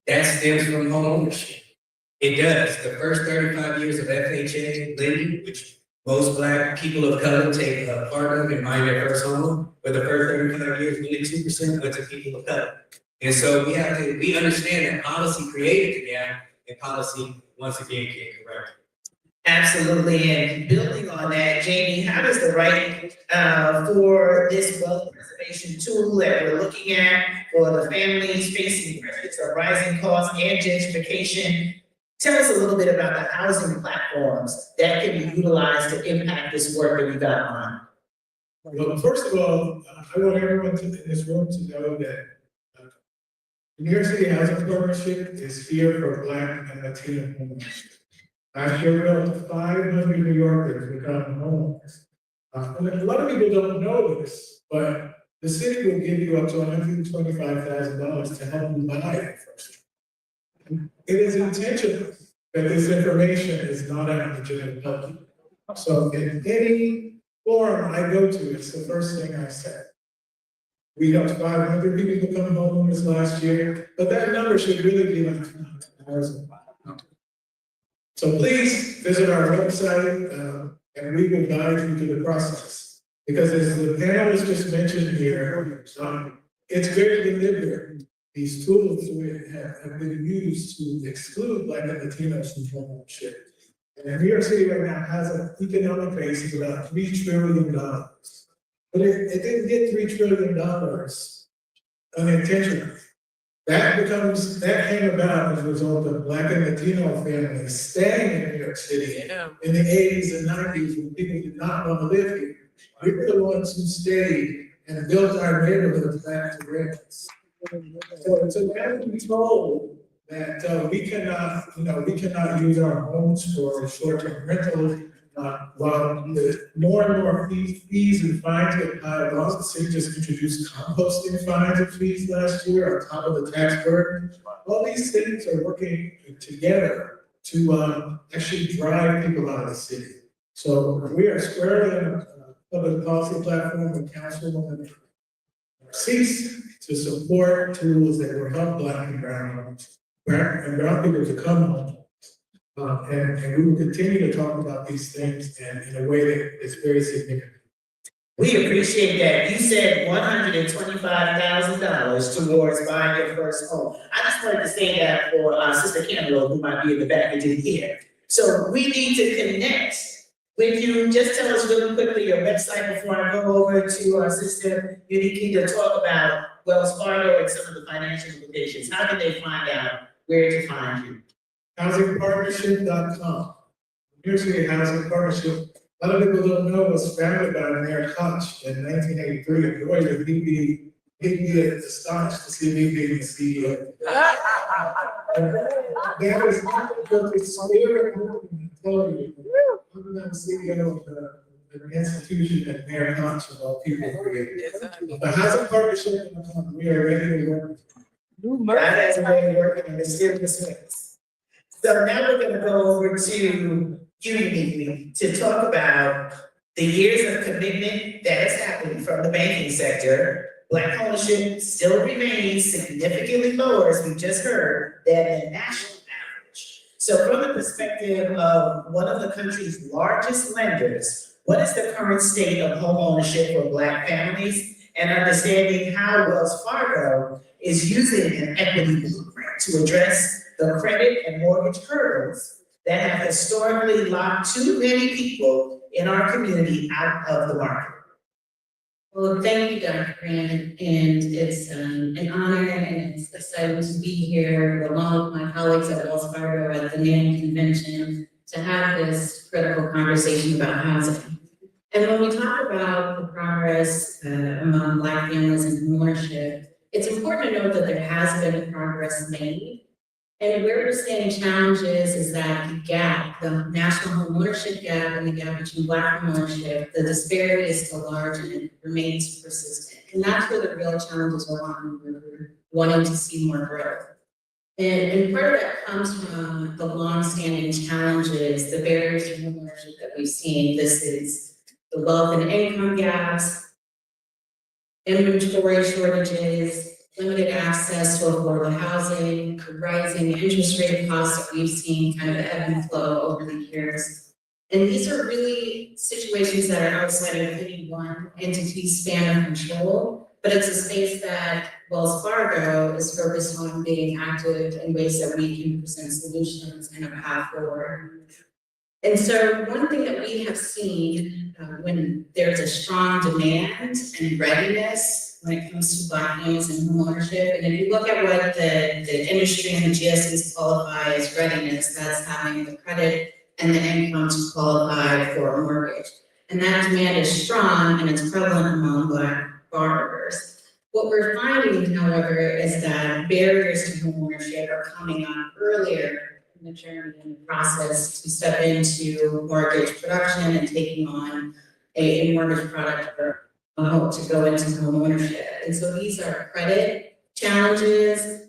That stems from home ownership. It does. The first 35 years of FHA lending, which most Black people of color take part of and buy their first home, but the first 35 years, only 2% went to people of color. And so we understand that policy created the gap, and policy once again can correct it. Absolutely, and building on that, Jamie, how does the right for this wealth preservation tool that we're looking at for the families facing pressures of rising costs and gentrification, tell us a little bit about the housing platforms that can be utilized to impact this work that we got on? Well, first of all, I want everyone in this room to know that New York City Housing Partnership is here for Black and Latino homeowners. Last year, we helped 500 New Yorkers become homeowners. And a lot of people don't know this, but the city will give you up to $125,000 to help you buy it first. It is intentional that this information is not out in the general public. So in any forum I go to, it's the first thing I say. We helped 500 people become homeowners last year, but that number should really be like 200,000. So please visit our website and we will guide you through the process. Because as the panelists just mentioned here, it's very deliberate. These tools have been used to exclude Black and Latinos from homeownership. And New York City right now has an economic base of about $3 trillion. But it didn't get $3 trillion unintentionally. That came about as a result of Black and Latino families staying in New York City in the 80s and 90s when people did not want to live here. We were the ones who stayed and built our neighborhoods back to rents. So now we told that we cannot use our homes for short-term rentals. While the more and more fees and fines get piled on, the city just introduced composting fines and fees last year on top of the tax burden. All these things are working together to actually drive people out of the city. So we are squarely in a public policy platform with Councilwoman Cease to support tools that will help Black and brown people to come home. And we will continue to talk about these things and in a way that is very significant. We appreciate that. You said $125,000 towards buying your first home. I just wanted to say that for Sister Campbell, who might be in the back and didn't hear. So we need to connect Would you just tell us really quickly your website before I go over to our sister Uniki to talk about Wells Fargo and some of the financial implications? How can they find out where to find you? Housingpartnership.com. New York City Housing Partnership, a lot of people don't know, was founded by Mayor Koch in 1983. And boy, he'd be astonished to see me being the CEO. That is not because it's spirit, I'm telling you. I'm not the CEO of the institution that Mayor Koch of all people created. The Housing Partnership, we are ready to work. That has been working in mysterious ways. So now we're gonna go over to you, Uniki, to talk about the years of commitment that has happened from the banking sector. Black ownership still remains significantly lower, as we just heard, than the national average. So from the perspective of one of the country's largest lenders, what is the current state of home ownership for Black families? And understanding how Wells Fargo is using an equity blueprint to address the credit and mortgage hurdles that have historically locked too many people in our community out of the market. Well, thank you, Dr. Grant, and it's an honor and it's exciting to be here along with my colleagues at Wells Fargo at the Nan Convention to have this critical conversation about housing. And when we talk about the progress among Black families in homeownership, it's important to note that there has been progress made. And where we're seeing challenges is that the gap, the national homeownership gap and the gap between Black homeownership, the disparity is still large and it remains persistent. And that's where the real challenges are on, we're wanting to see more growth. And part of that comes from the longstanding challenges, the barriers to homeownership that we've seen. This is the wealth and income gaps, inventory shortages, limited access to affordable housing, rising interest rate costs that we've seen kind of ebb and flow over the years. And these are really situations that are outside of any one entity's span of control, but it's a space that Wells Fargo is focused on being active in ways that we can present solutions and a path forward. And so one thing that we have seen when there's a strong demand and readiness when it comes to Black families and homeownership, and if you look at what the industry and the GSEs qualify as readiness, that's having the credit and the income to qualify for a mortgage. And that demand is strong and it's prevalent among Black borrowers. What we're finding, however, is that barriers to homeownership are coming on earlier in the journey and the process to step into mortgage production and taking on a mortgage product or to go into homeownership. And so these are credit challenges,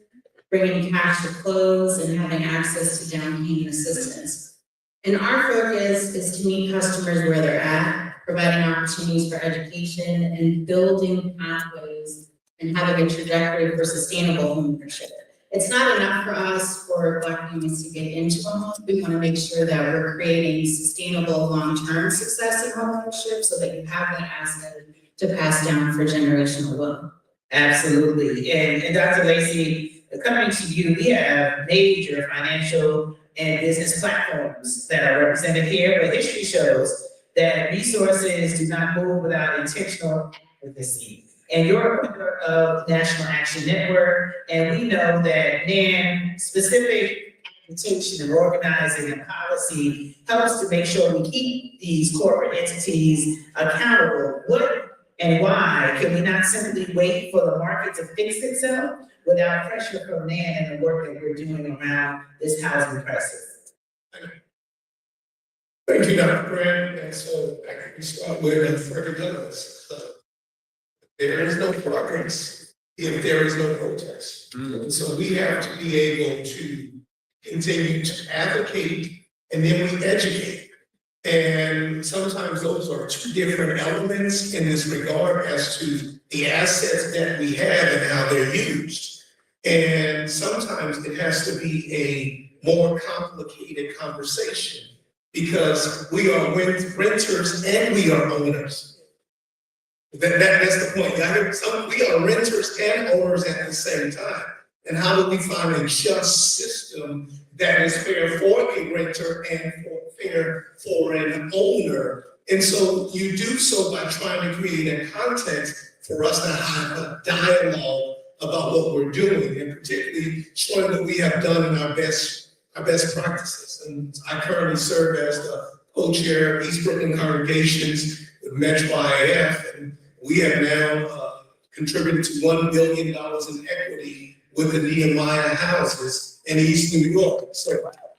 bringing cash to close and having access to down payment assistance. And our focus is to meet customers where they're at, providing opportunities for education and building pathways and having a trajectory for sustainable homeownership. It's not enough for us for Black families to get into a home. We want to make sure that we're creating sustainable long-term success in homeownership so that you have that asset to pass down for generational wealth. Absolutely. And Dr. Lacey, coming to you, we have major financial and business platforms that are represented here, but history shows that resources do not move without intentional advocacy. And you're a member of National Action Network, and we know that NAN specific implementation and organizing and policy helps to make sure we keep these corporate entities accountable. What and why can we not simply wait for the market to fix itself without pressure from NAN and the work that we're doing around this housing crisis? Thank you, Dr. Grant. And so I can start with Frederick Douglass. There is no progress if there is no protest. And so we have to be able to continue to advocate and then we educate. And sometimes those are two different elements in this regard as to the assets that we have and how they're used. And sometimes it has to be a more complicated conversation because we are renters and we are owners. That's the point. We are renters and owners at the same time. And how do we find a just system that is fair for a renter and fair for an owner? And so you do so by trying to create a context for us to have a dialogue about what we're doing, and particularly showing what we have done in our best practices. And I currently serve as the co-chair of East Brooklyn Congregations with Metro IAF, and we have now contributed to $1 billion in equity with the Nehemiah houses in East New York. So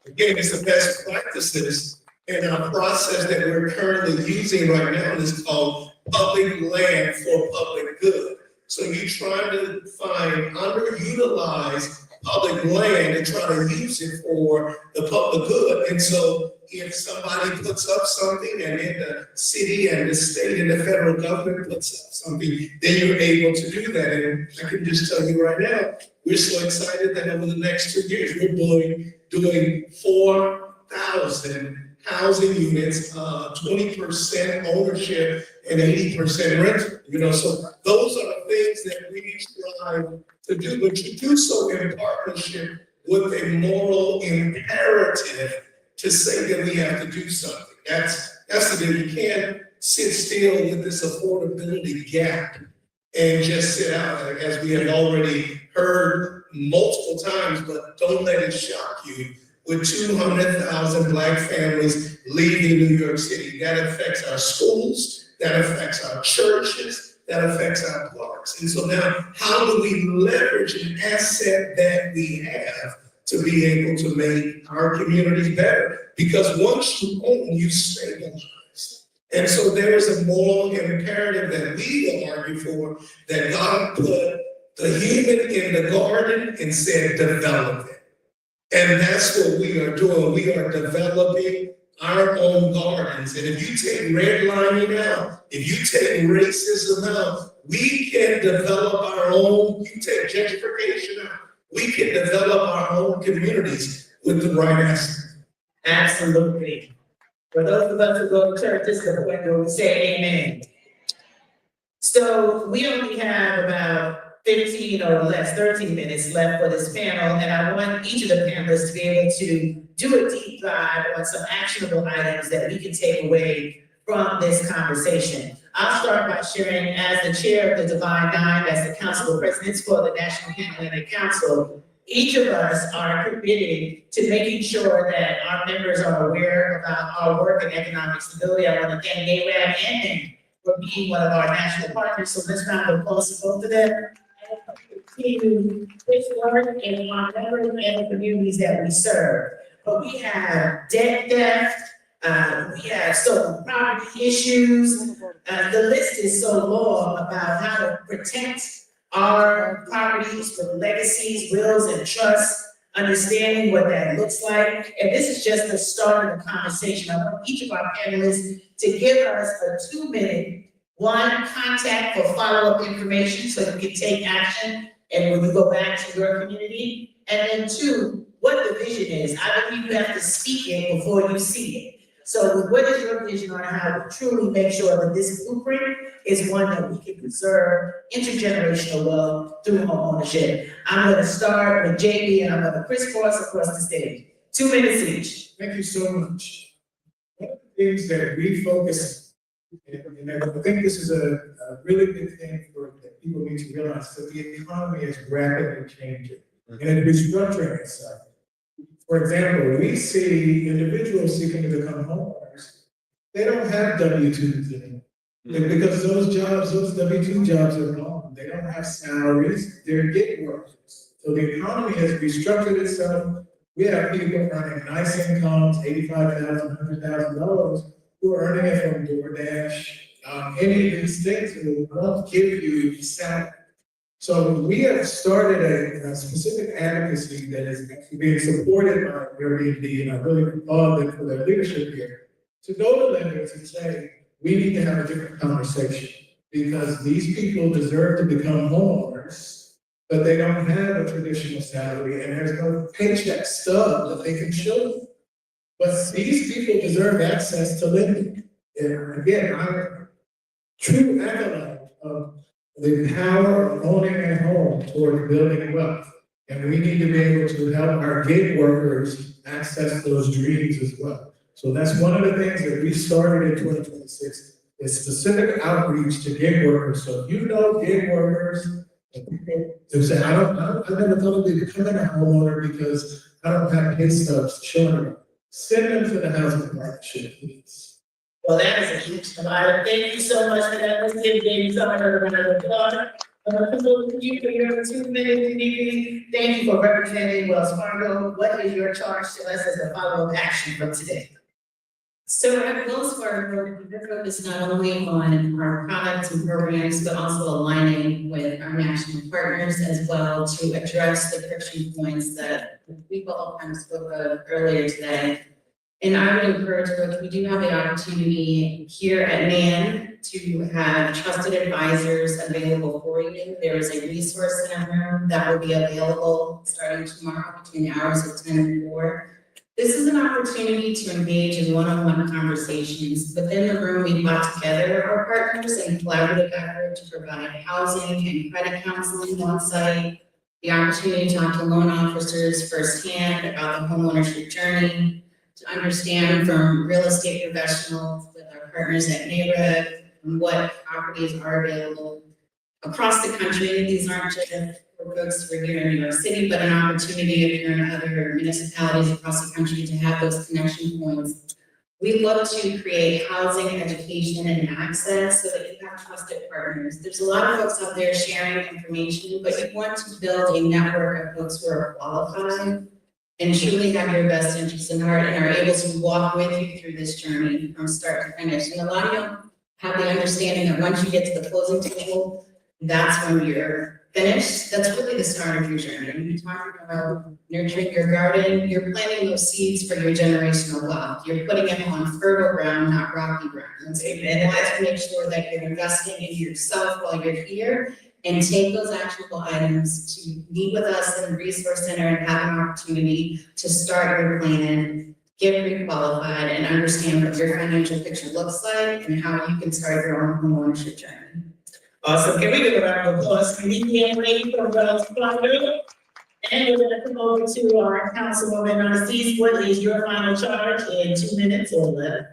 again, it's the best practices, and our process that we're currently using right now is called public land for public good. So you try to find underutilized public land and try to use it for the public good. And so if somebody puts up something, and then the city and the state and the federal government puts up something, then you're able to do that. And I can just tell you right now, we're so excited that over the next 2 years, we're doing 4,000 housing units, 20% ownership and 80% rental. You know, so those are the things that we strive to do, but you do so in partnership with a moral imperative to say that we have to do something. That's the thing. You can't sit still with this affordability gap and just sit out, as we have already heard multiple times, but don't let it shock you. With 200,000 Black families leaving New York City, that affects our schools, that affects our churches, that affects our parks. And so now, how do we leverage an asset that we have to be able to make our communities better? Because once you own, you stabilize. And so there is a moral imperative that we will argue for, that God put the human in the garden and said, develop it. And that's what we are doing. We are developing our own gardens. And if you take redlining out, if you take racism out, we can develop our own. You take gentrification out, we can develop our own communities with the right assets. Absolutely. For those of us who go to church, this is the point where we say amen. So we only have about 15 or less, 13 minutes left for this panel, and I want each of the panelists to be able to do a deep dive on some actionable items that we can take away from this conversation. I'll start by sharing, as the chair of the Divine Nine, as the council of presidents for the National Pan-Atlantic Council, each of us are committed to making sure that our members are aware about our work in economic stability. I want to thank NARAB and NAM for being one of our national partners, so let's round of applause for both of them. Continue this work in our members and the communities that we serve. But we have debt theft, we have stolen property issues. The list is so long about how to protect our properties from legacies, wills, and trusts, understanding what that looks like. And this is just the start of the conversation. I want each of our panelists to give us a 2-minute, one, contact for follow-up information so you can take action and when you go back to your community. And then 2, what the vision is. I believe you have to speak it before you see it. So what is your vision on how to truly make sure that this blueprint is one that we can preserve intergenerational wealth through homeownership? I'm going to start with JB and I'm going to crisscross across the stage. 2 minutes each. Thank you so much. One of the things that we focus on, and I think this is a really big thing that people need to realize, that the economy is rapidly changing and restructuring itself. For example, we see individuals seeking to become homeowners. They don't have W-2s anymore. Because those jobs, those W-2 jobs are gone. They don't have salaries, they're gig workers. So the economy has restructured itself. We have people earning nice incomes, $85,000, $100,000, who are earning it from DoorDash, any of these things that won't give you salary. So we have started a specific advocacy that is being supported by Airbnb, and I really applaud them for their leadership here, to go to lenders and say, we need to have a different conversation because these people deserve to become homeowners, but they don't have a traditional salary and there's no paycheck stub that they can show you. But these people deserve access to lending. And again, I'm a true acolyte of the power of owning a home toward building wealth. And we need to be able to help our gig workers access those dreams as well. So that's one of the things that we started in 2026, is specific outreach to gig workers. So if you know gig workers, and people who say, I never thought of becoming a homeowner because I don't have pay stubs showing. Send them to the housing partnership, please. Well, that is a huge provider. Thank you so much for that. Let's give Jamie some of her round of applause. Thank you for your 2 minutes, Nikki. Thank you for representing Wells Fargo. What is your charge to us as a follow-up action from today? So at Wells Fargo, we're focused not only on our products and programs, but also aligning with our national partners as well to address the friction points that we've all kind of spoke of earlier today. And I would encourage, folks, we do have the opportunity here at Nan to have trusted advisors available for you. There is a resource center that will be available starting tomorrow between the hours of 10 and 4. This is an opportunity to engage in one-on-one conversations. Within the room, we brought together our partners in collaborative effort to provide housing and credit counseling on site, the opportunity to talk to loan officers firsthand about the homeownership journey, to understand from real estate professionals with our partners at neighborhood what properties are available across the country. These aren't just for folks who are here in New York City, but an opportunity if you're in other municipalities across the country to have those connection points. We look to create housing, education, and access so that you have trusted partners. There's a lot of folks out there sharing information, but you want to build a network of folks who are qualified and truly have your best interests in heart and are able to walk with you through this journey from start to finish. And a lot of you have the understanding that once you get to the closing table, that's when you're finished. That's really the start of your journey. You're talking about nurturing your garden. You're planting those seeds for your generational wealth. You're putting them on fertile ground, not rocky ground. And so you want to make sure that you're investing in yourself while you're here and take those actionable items to meet with us in the resource center and have an opportunity to start your plan, get pre-qualified, and understand what your financial picture looks like and how you can start your own homeownership journey. Awesome. Can we give a round of applause? Can we get ready for Wells Fargo? And we're gonna come over to our Councilwoman Narcisse. What is your final charge in 2 minutes or less?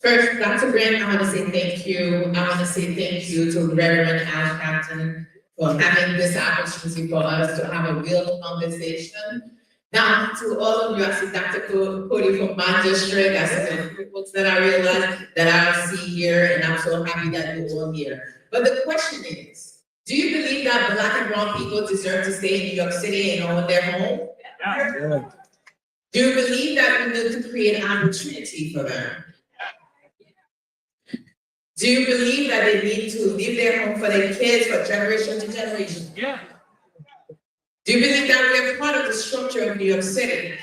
First, Dr. Grant, I want to say thank you. I want to say thank you to Reverend Ash Captain for having this opportunity for us to have a real conversation. Now, to all of you, I see Dr. Cody from my district. I see the folks that I realized that I see here, and I'm so happy that you're all here. But the question is, do you believe that Black and brown people deserve to stay in New York City and own their home? Yeah. Do you believe that we need to create opportunity for them? Do you believe that they need to leave their home for their kids for generation to generation? Yeah. Do you believe that we're part of the structure of New York City?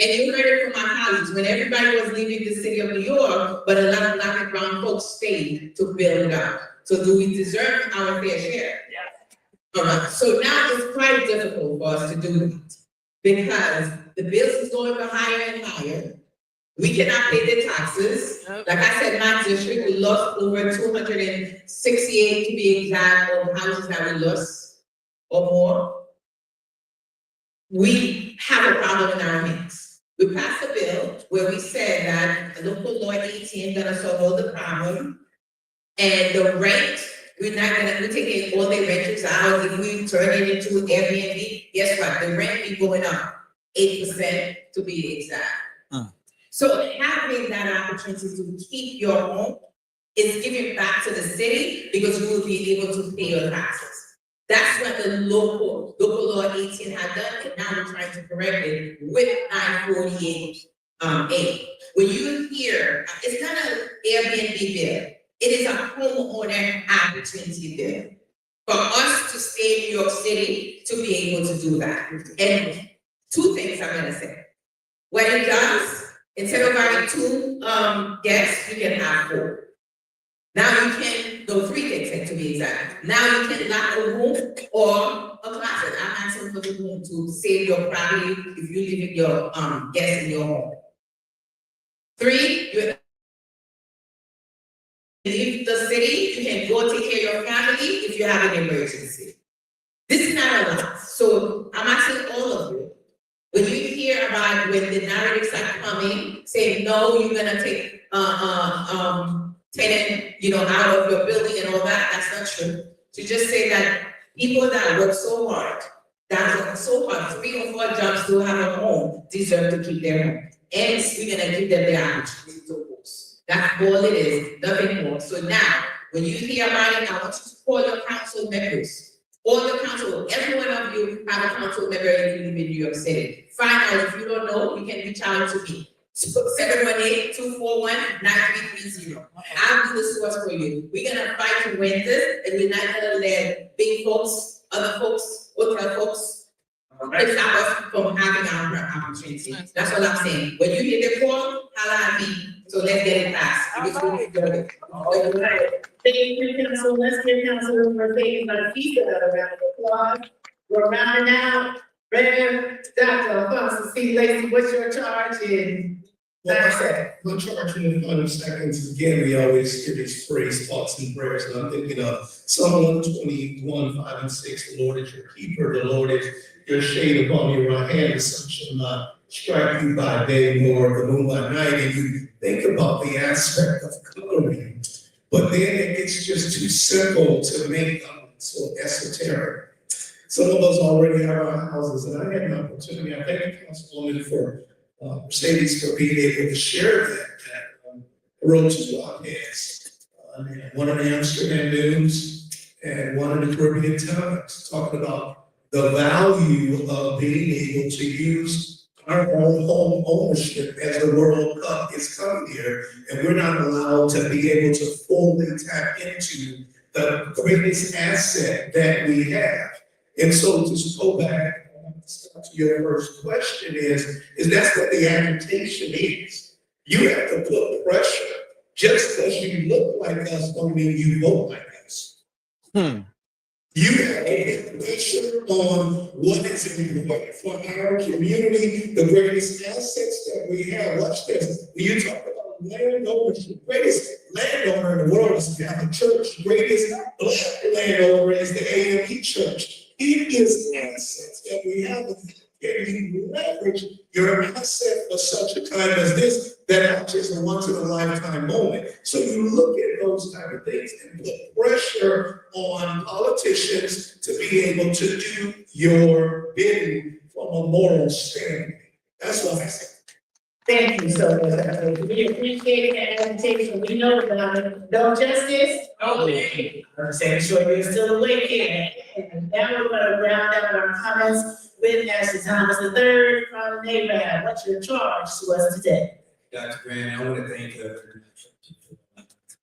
And you heard it from my colleagues, when everybody was leaving the city of New York, but a lot of Black and brown folks stayed to build it up. So do we deserve our fair share? Yeah. All right, so now it's quite difficult for us to do that because the bills is going higher and higher. We cannot pay the taxes. Like I said, my district, we lost over 268 to be exact of houses that we lost or more. We have a problem in our hands. We passed a bill where we said that local law 18 gonna solve all the problem. And the rent, we're taking all the renters out. If we turn it into Airbnb, guess what? The rent be going up 8% to be exact. So having that opportunity to keep your home is giving back to the city because you will be able to pay your taxes. That's what the local law 18 had done, and now we're trying to correct it with 948A. When you hear, it's not an Airbnb bill, it is a homeowner opportunity bill. For us to stay in New York City to be able to do that. And two things I'm gonna say. What it does, instead of having 2 guests, you can have 4. Now you can, no, 3 things to be exact. Now you can lock a room or a closet. I'm asking for the room to save your property if you leave your guests in your home. 3, you leave the city, you can go take care of your family if you have an emergency. This is not a lot, so I'm asking all of you. When you hear about when the narratives are coming, saying, no, you're gonna take, tenant, out of your building and all that, that's not true. To just say that people that work so hard, 3 or 4 jobs to have a home, deserve to keep their home. And we're gonna give them the opportunity to host. That's all it is, nothing more. So now, when you hear about it, I want you to call your council members. All the council, every one of you have a council member if you live in New York City. Find out, if you don't know, you can reach out to me. 718-241-9330. I'll be the source for you. We're gonna fight to win this, and we're not gonna let big folks, other folks, hotel folks, stop us from having our opportunity. That's all I'm saying. When you hear the call, holla at me. So let's get it passed. Because we're doing it. All right. Thank you, council. Let's give Councilman Mercedes Marquez another round of applause. We're rounding out. Reverend Dr. Alfonso C. Lacy, what's your charge in 9 seconds? My charge in 5 seconds is, again, we always hear these phrase, thoughts and prayers, and I'm thinking of Psalm 121, 5 and 6. The Lord is your keeper, the Lord is your shade upon your right hand, the sun shall not strike you by day, nor the moon by night, and you think about the aspect of covering, but then it's just too simple to make so esoteric. Some of us already have our houses, and I had an opportunity. I thank the Councilwoman for Mercedes for being able to share that. I wrote 2 op-eds, one in the Amsterdam News and one in the Caribbean Times, talking about the value of being able to use our own home ownership as the World Cup is coming here, and we're not allowed to be able to fully tap into the greatest asset that we have. And so to go back to your first question is that's what the agitation is. You have to put pressure. Just because you look like us don't mean you vote like us. You have to put pressure on what is important for our community, the greatest assets that we have. Watch this. When you talk about land ownership, the greatest landowner in the world is the Catholic Church. The greatest black landowner is the AME Church. It is assets that we have. And you leverage your asset for such a time as this, that is a once-in-a-lifetime moment. So you look at those type of things and put pressure on politicians to be able to do your bidding from a moral standpoint. That's what I say. Thank you so much. We appreciate that agitation. We know about it. No justice? No way. I'm saying, sure you're still awake here. And now we're gonna round out our comments with Ashley Thomas III from NARAD. What's your charge to us today? Dr. Grant, I want to thank you to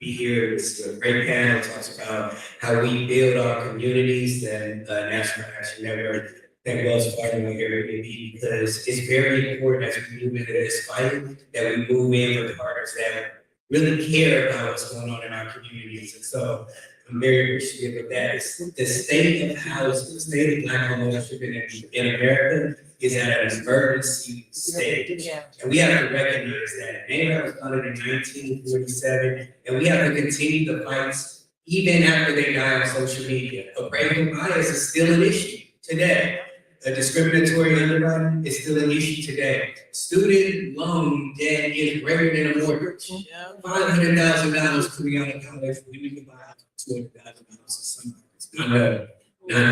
be here. It's a great panel. It talks about how we build our communities and National Action Network. Thank Wells Fargo here because it's very important as we move into this fight that we move in with partners that really care about what's going on in our communities. And so I'm very appreciative of that. The state of housing, the state of Black home ownership in America is at an emergency stage. And we have to recognize that. NARAD was founded in 1947, and we have to continue the fights even after they die on social media. Racial bias is still an issue today. A discriminatory underwriting is still an issue today. Student loan debt is greater than a mortgage. $500,000 coming out of college, we can buy $200,000 or something. I'm not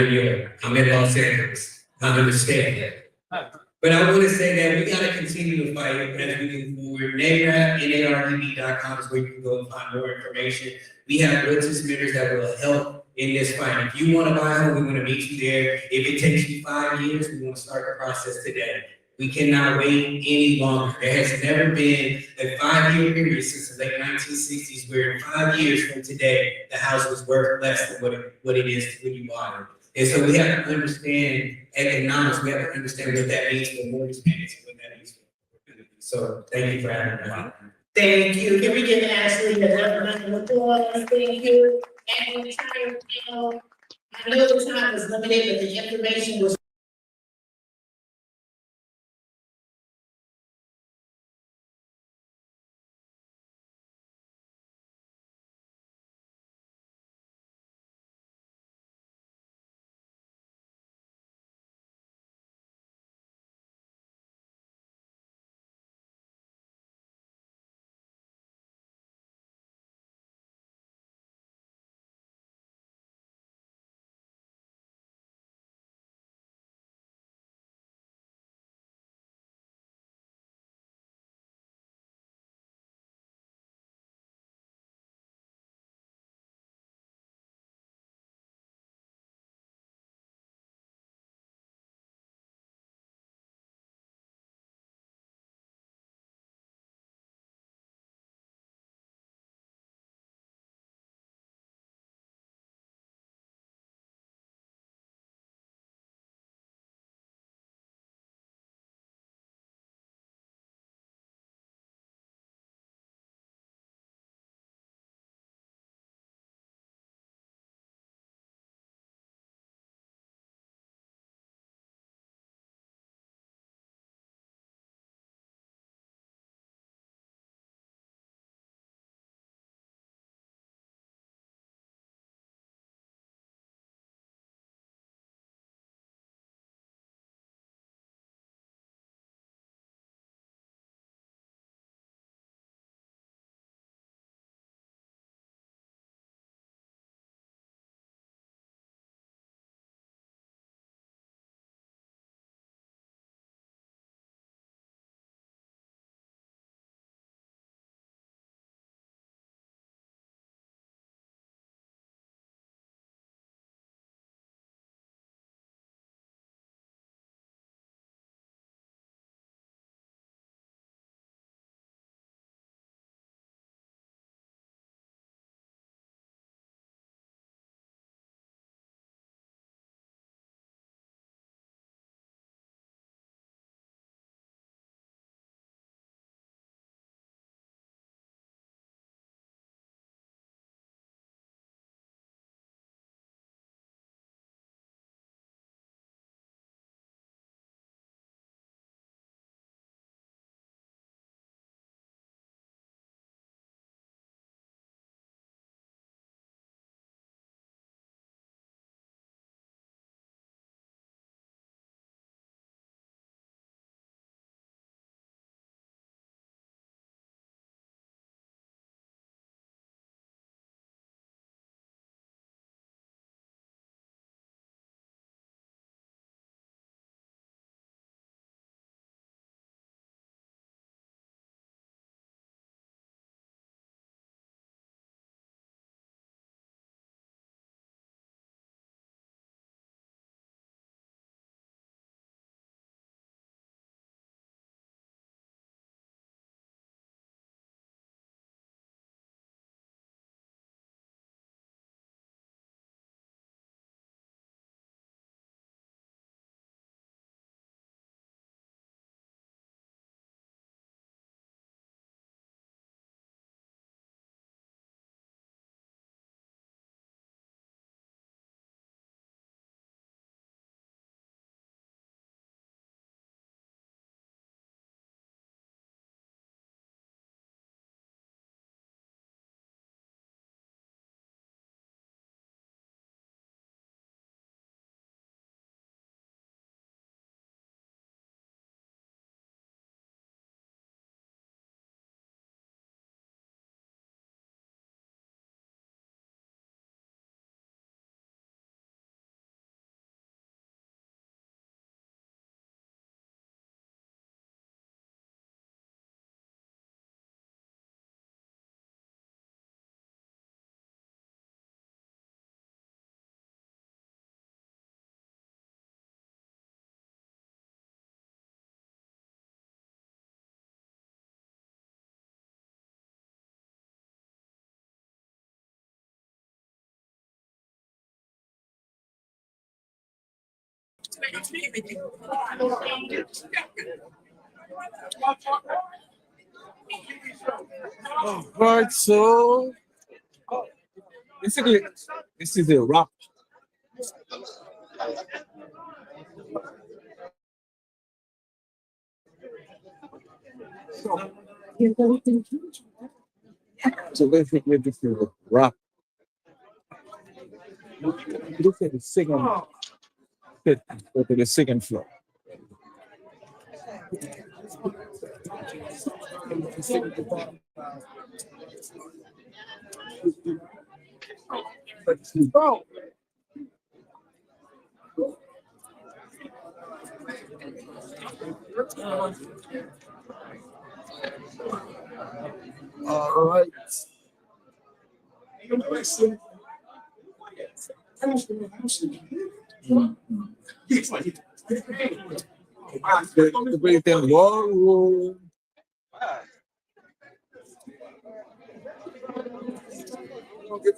New York. I'm in Los Angeles. I understand that. But I want to say that we got to continue to fight as we move forward. NARAD, NARDB.com is where you can go and find more information. We have realtors mentors that will help in this fight. If you want to buy a home, we want to meet you there. If it takes you 5 years, we want to start the process today. We cannot wait any longer. There has never been a 5-year period since the late 1960s where in 5 years from today, the house was worth less than what it is when you bought it. And so we have to understand economics. We have to understand what that means for mortgage payments and what that means for community. So thank you for having me. Thank you. Can we give Ashley another round of applause? Thank you. And the entire panel. I know the time was limited, but the information was Right, so basically, this is a wrap. So basically, this is a wrap. Look at the second, go to the second floor. Oh. All right. The Britain War Room. Okay.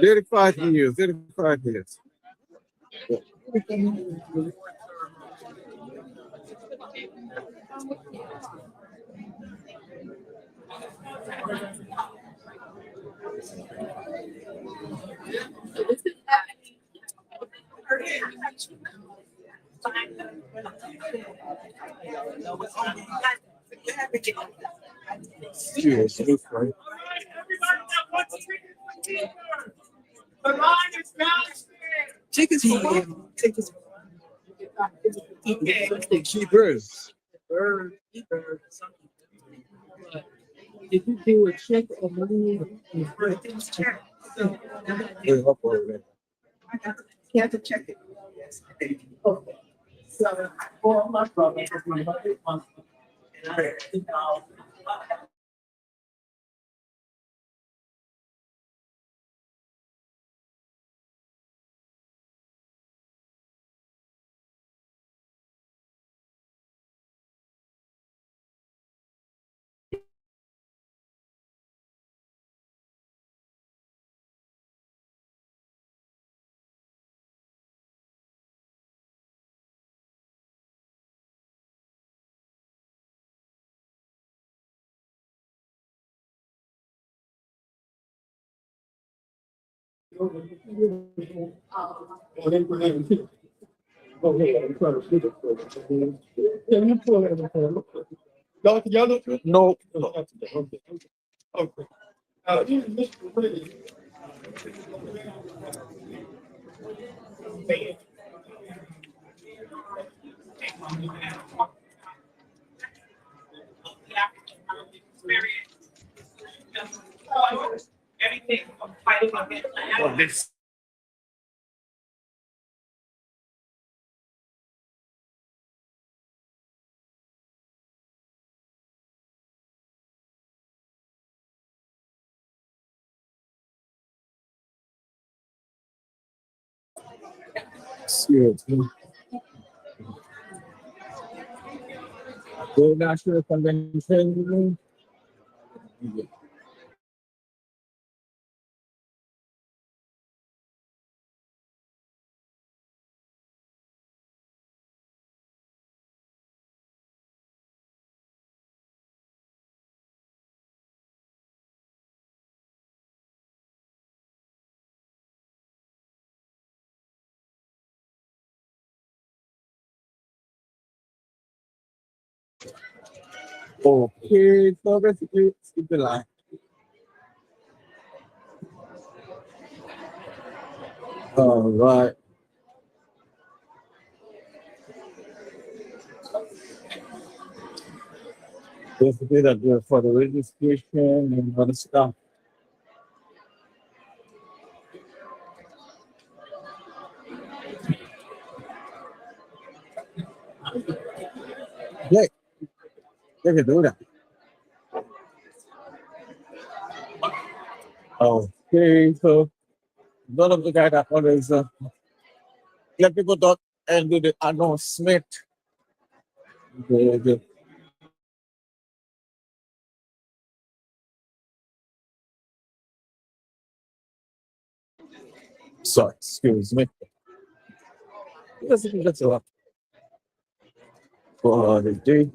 35 years, 35 years. Cheers. Take his phone. Take his Keepers. Did you do a check or money? Check. So, you have to check it. Okay. So, for my brother, it's my mother, and I, Can you pull it? Y'all together? No. Okay. Everything. This. Seriously. The National Convention. Okay, so basically, skip the line. All right. Basically, that for the registration and other stuff. Yeah, they can do that. Okay, so none of the guy that always let people talk and do the announcement. The So, excuse me. That's a lot for the day.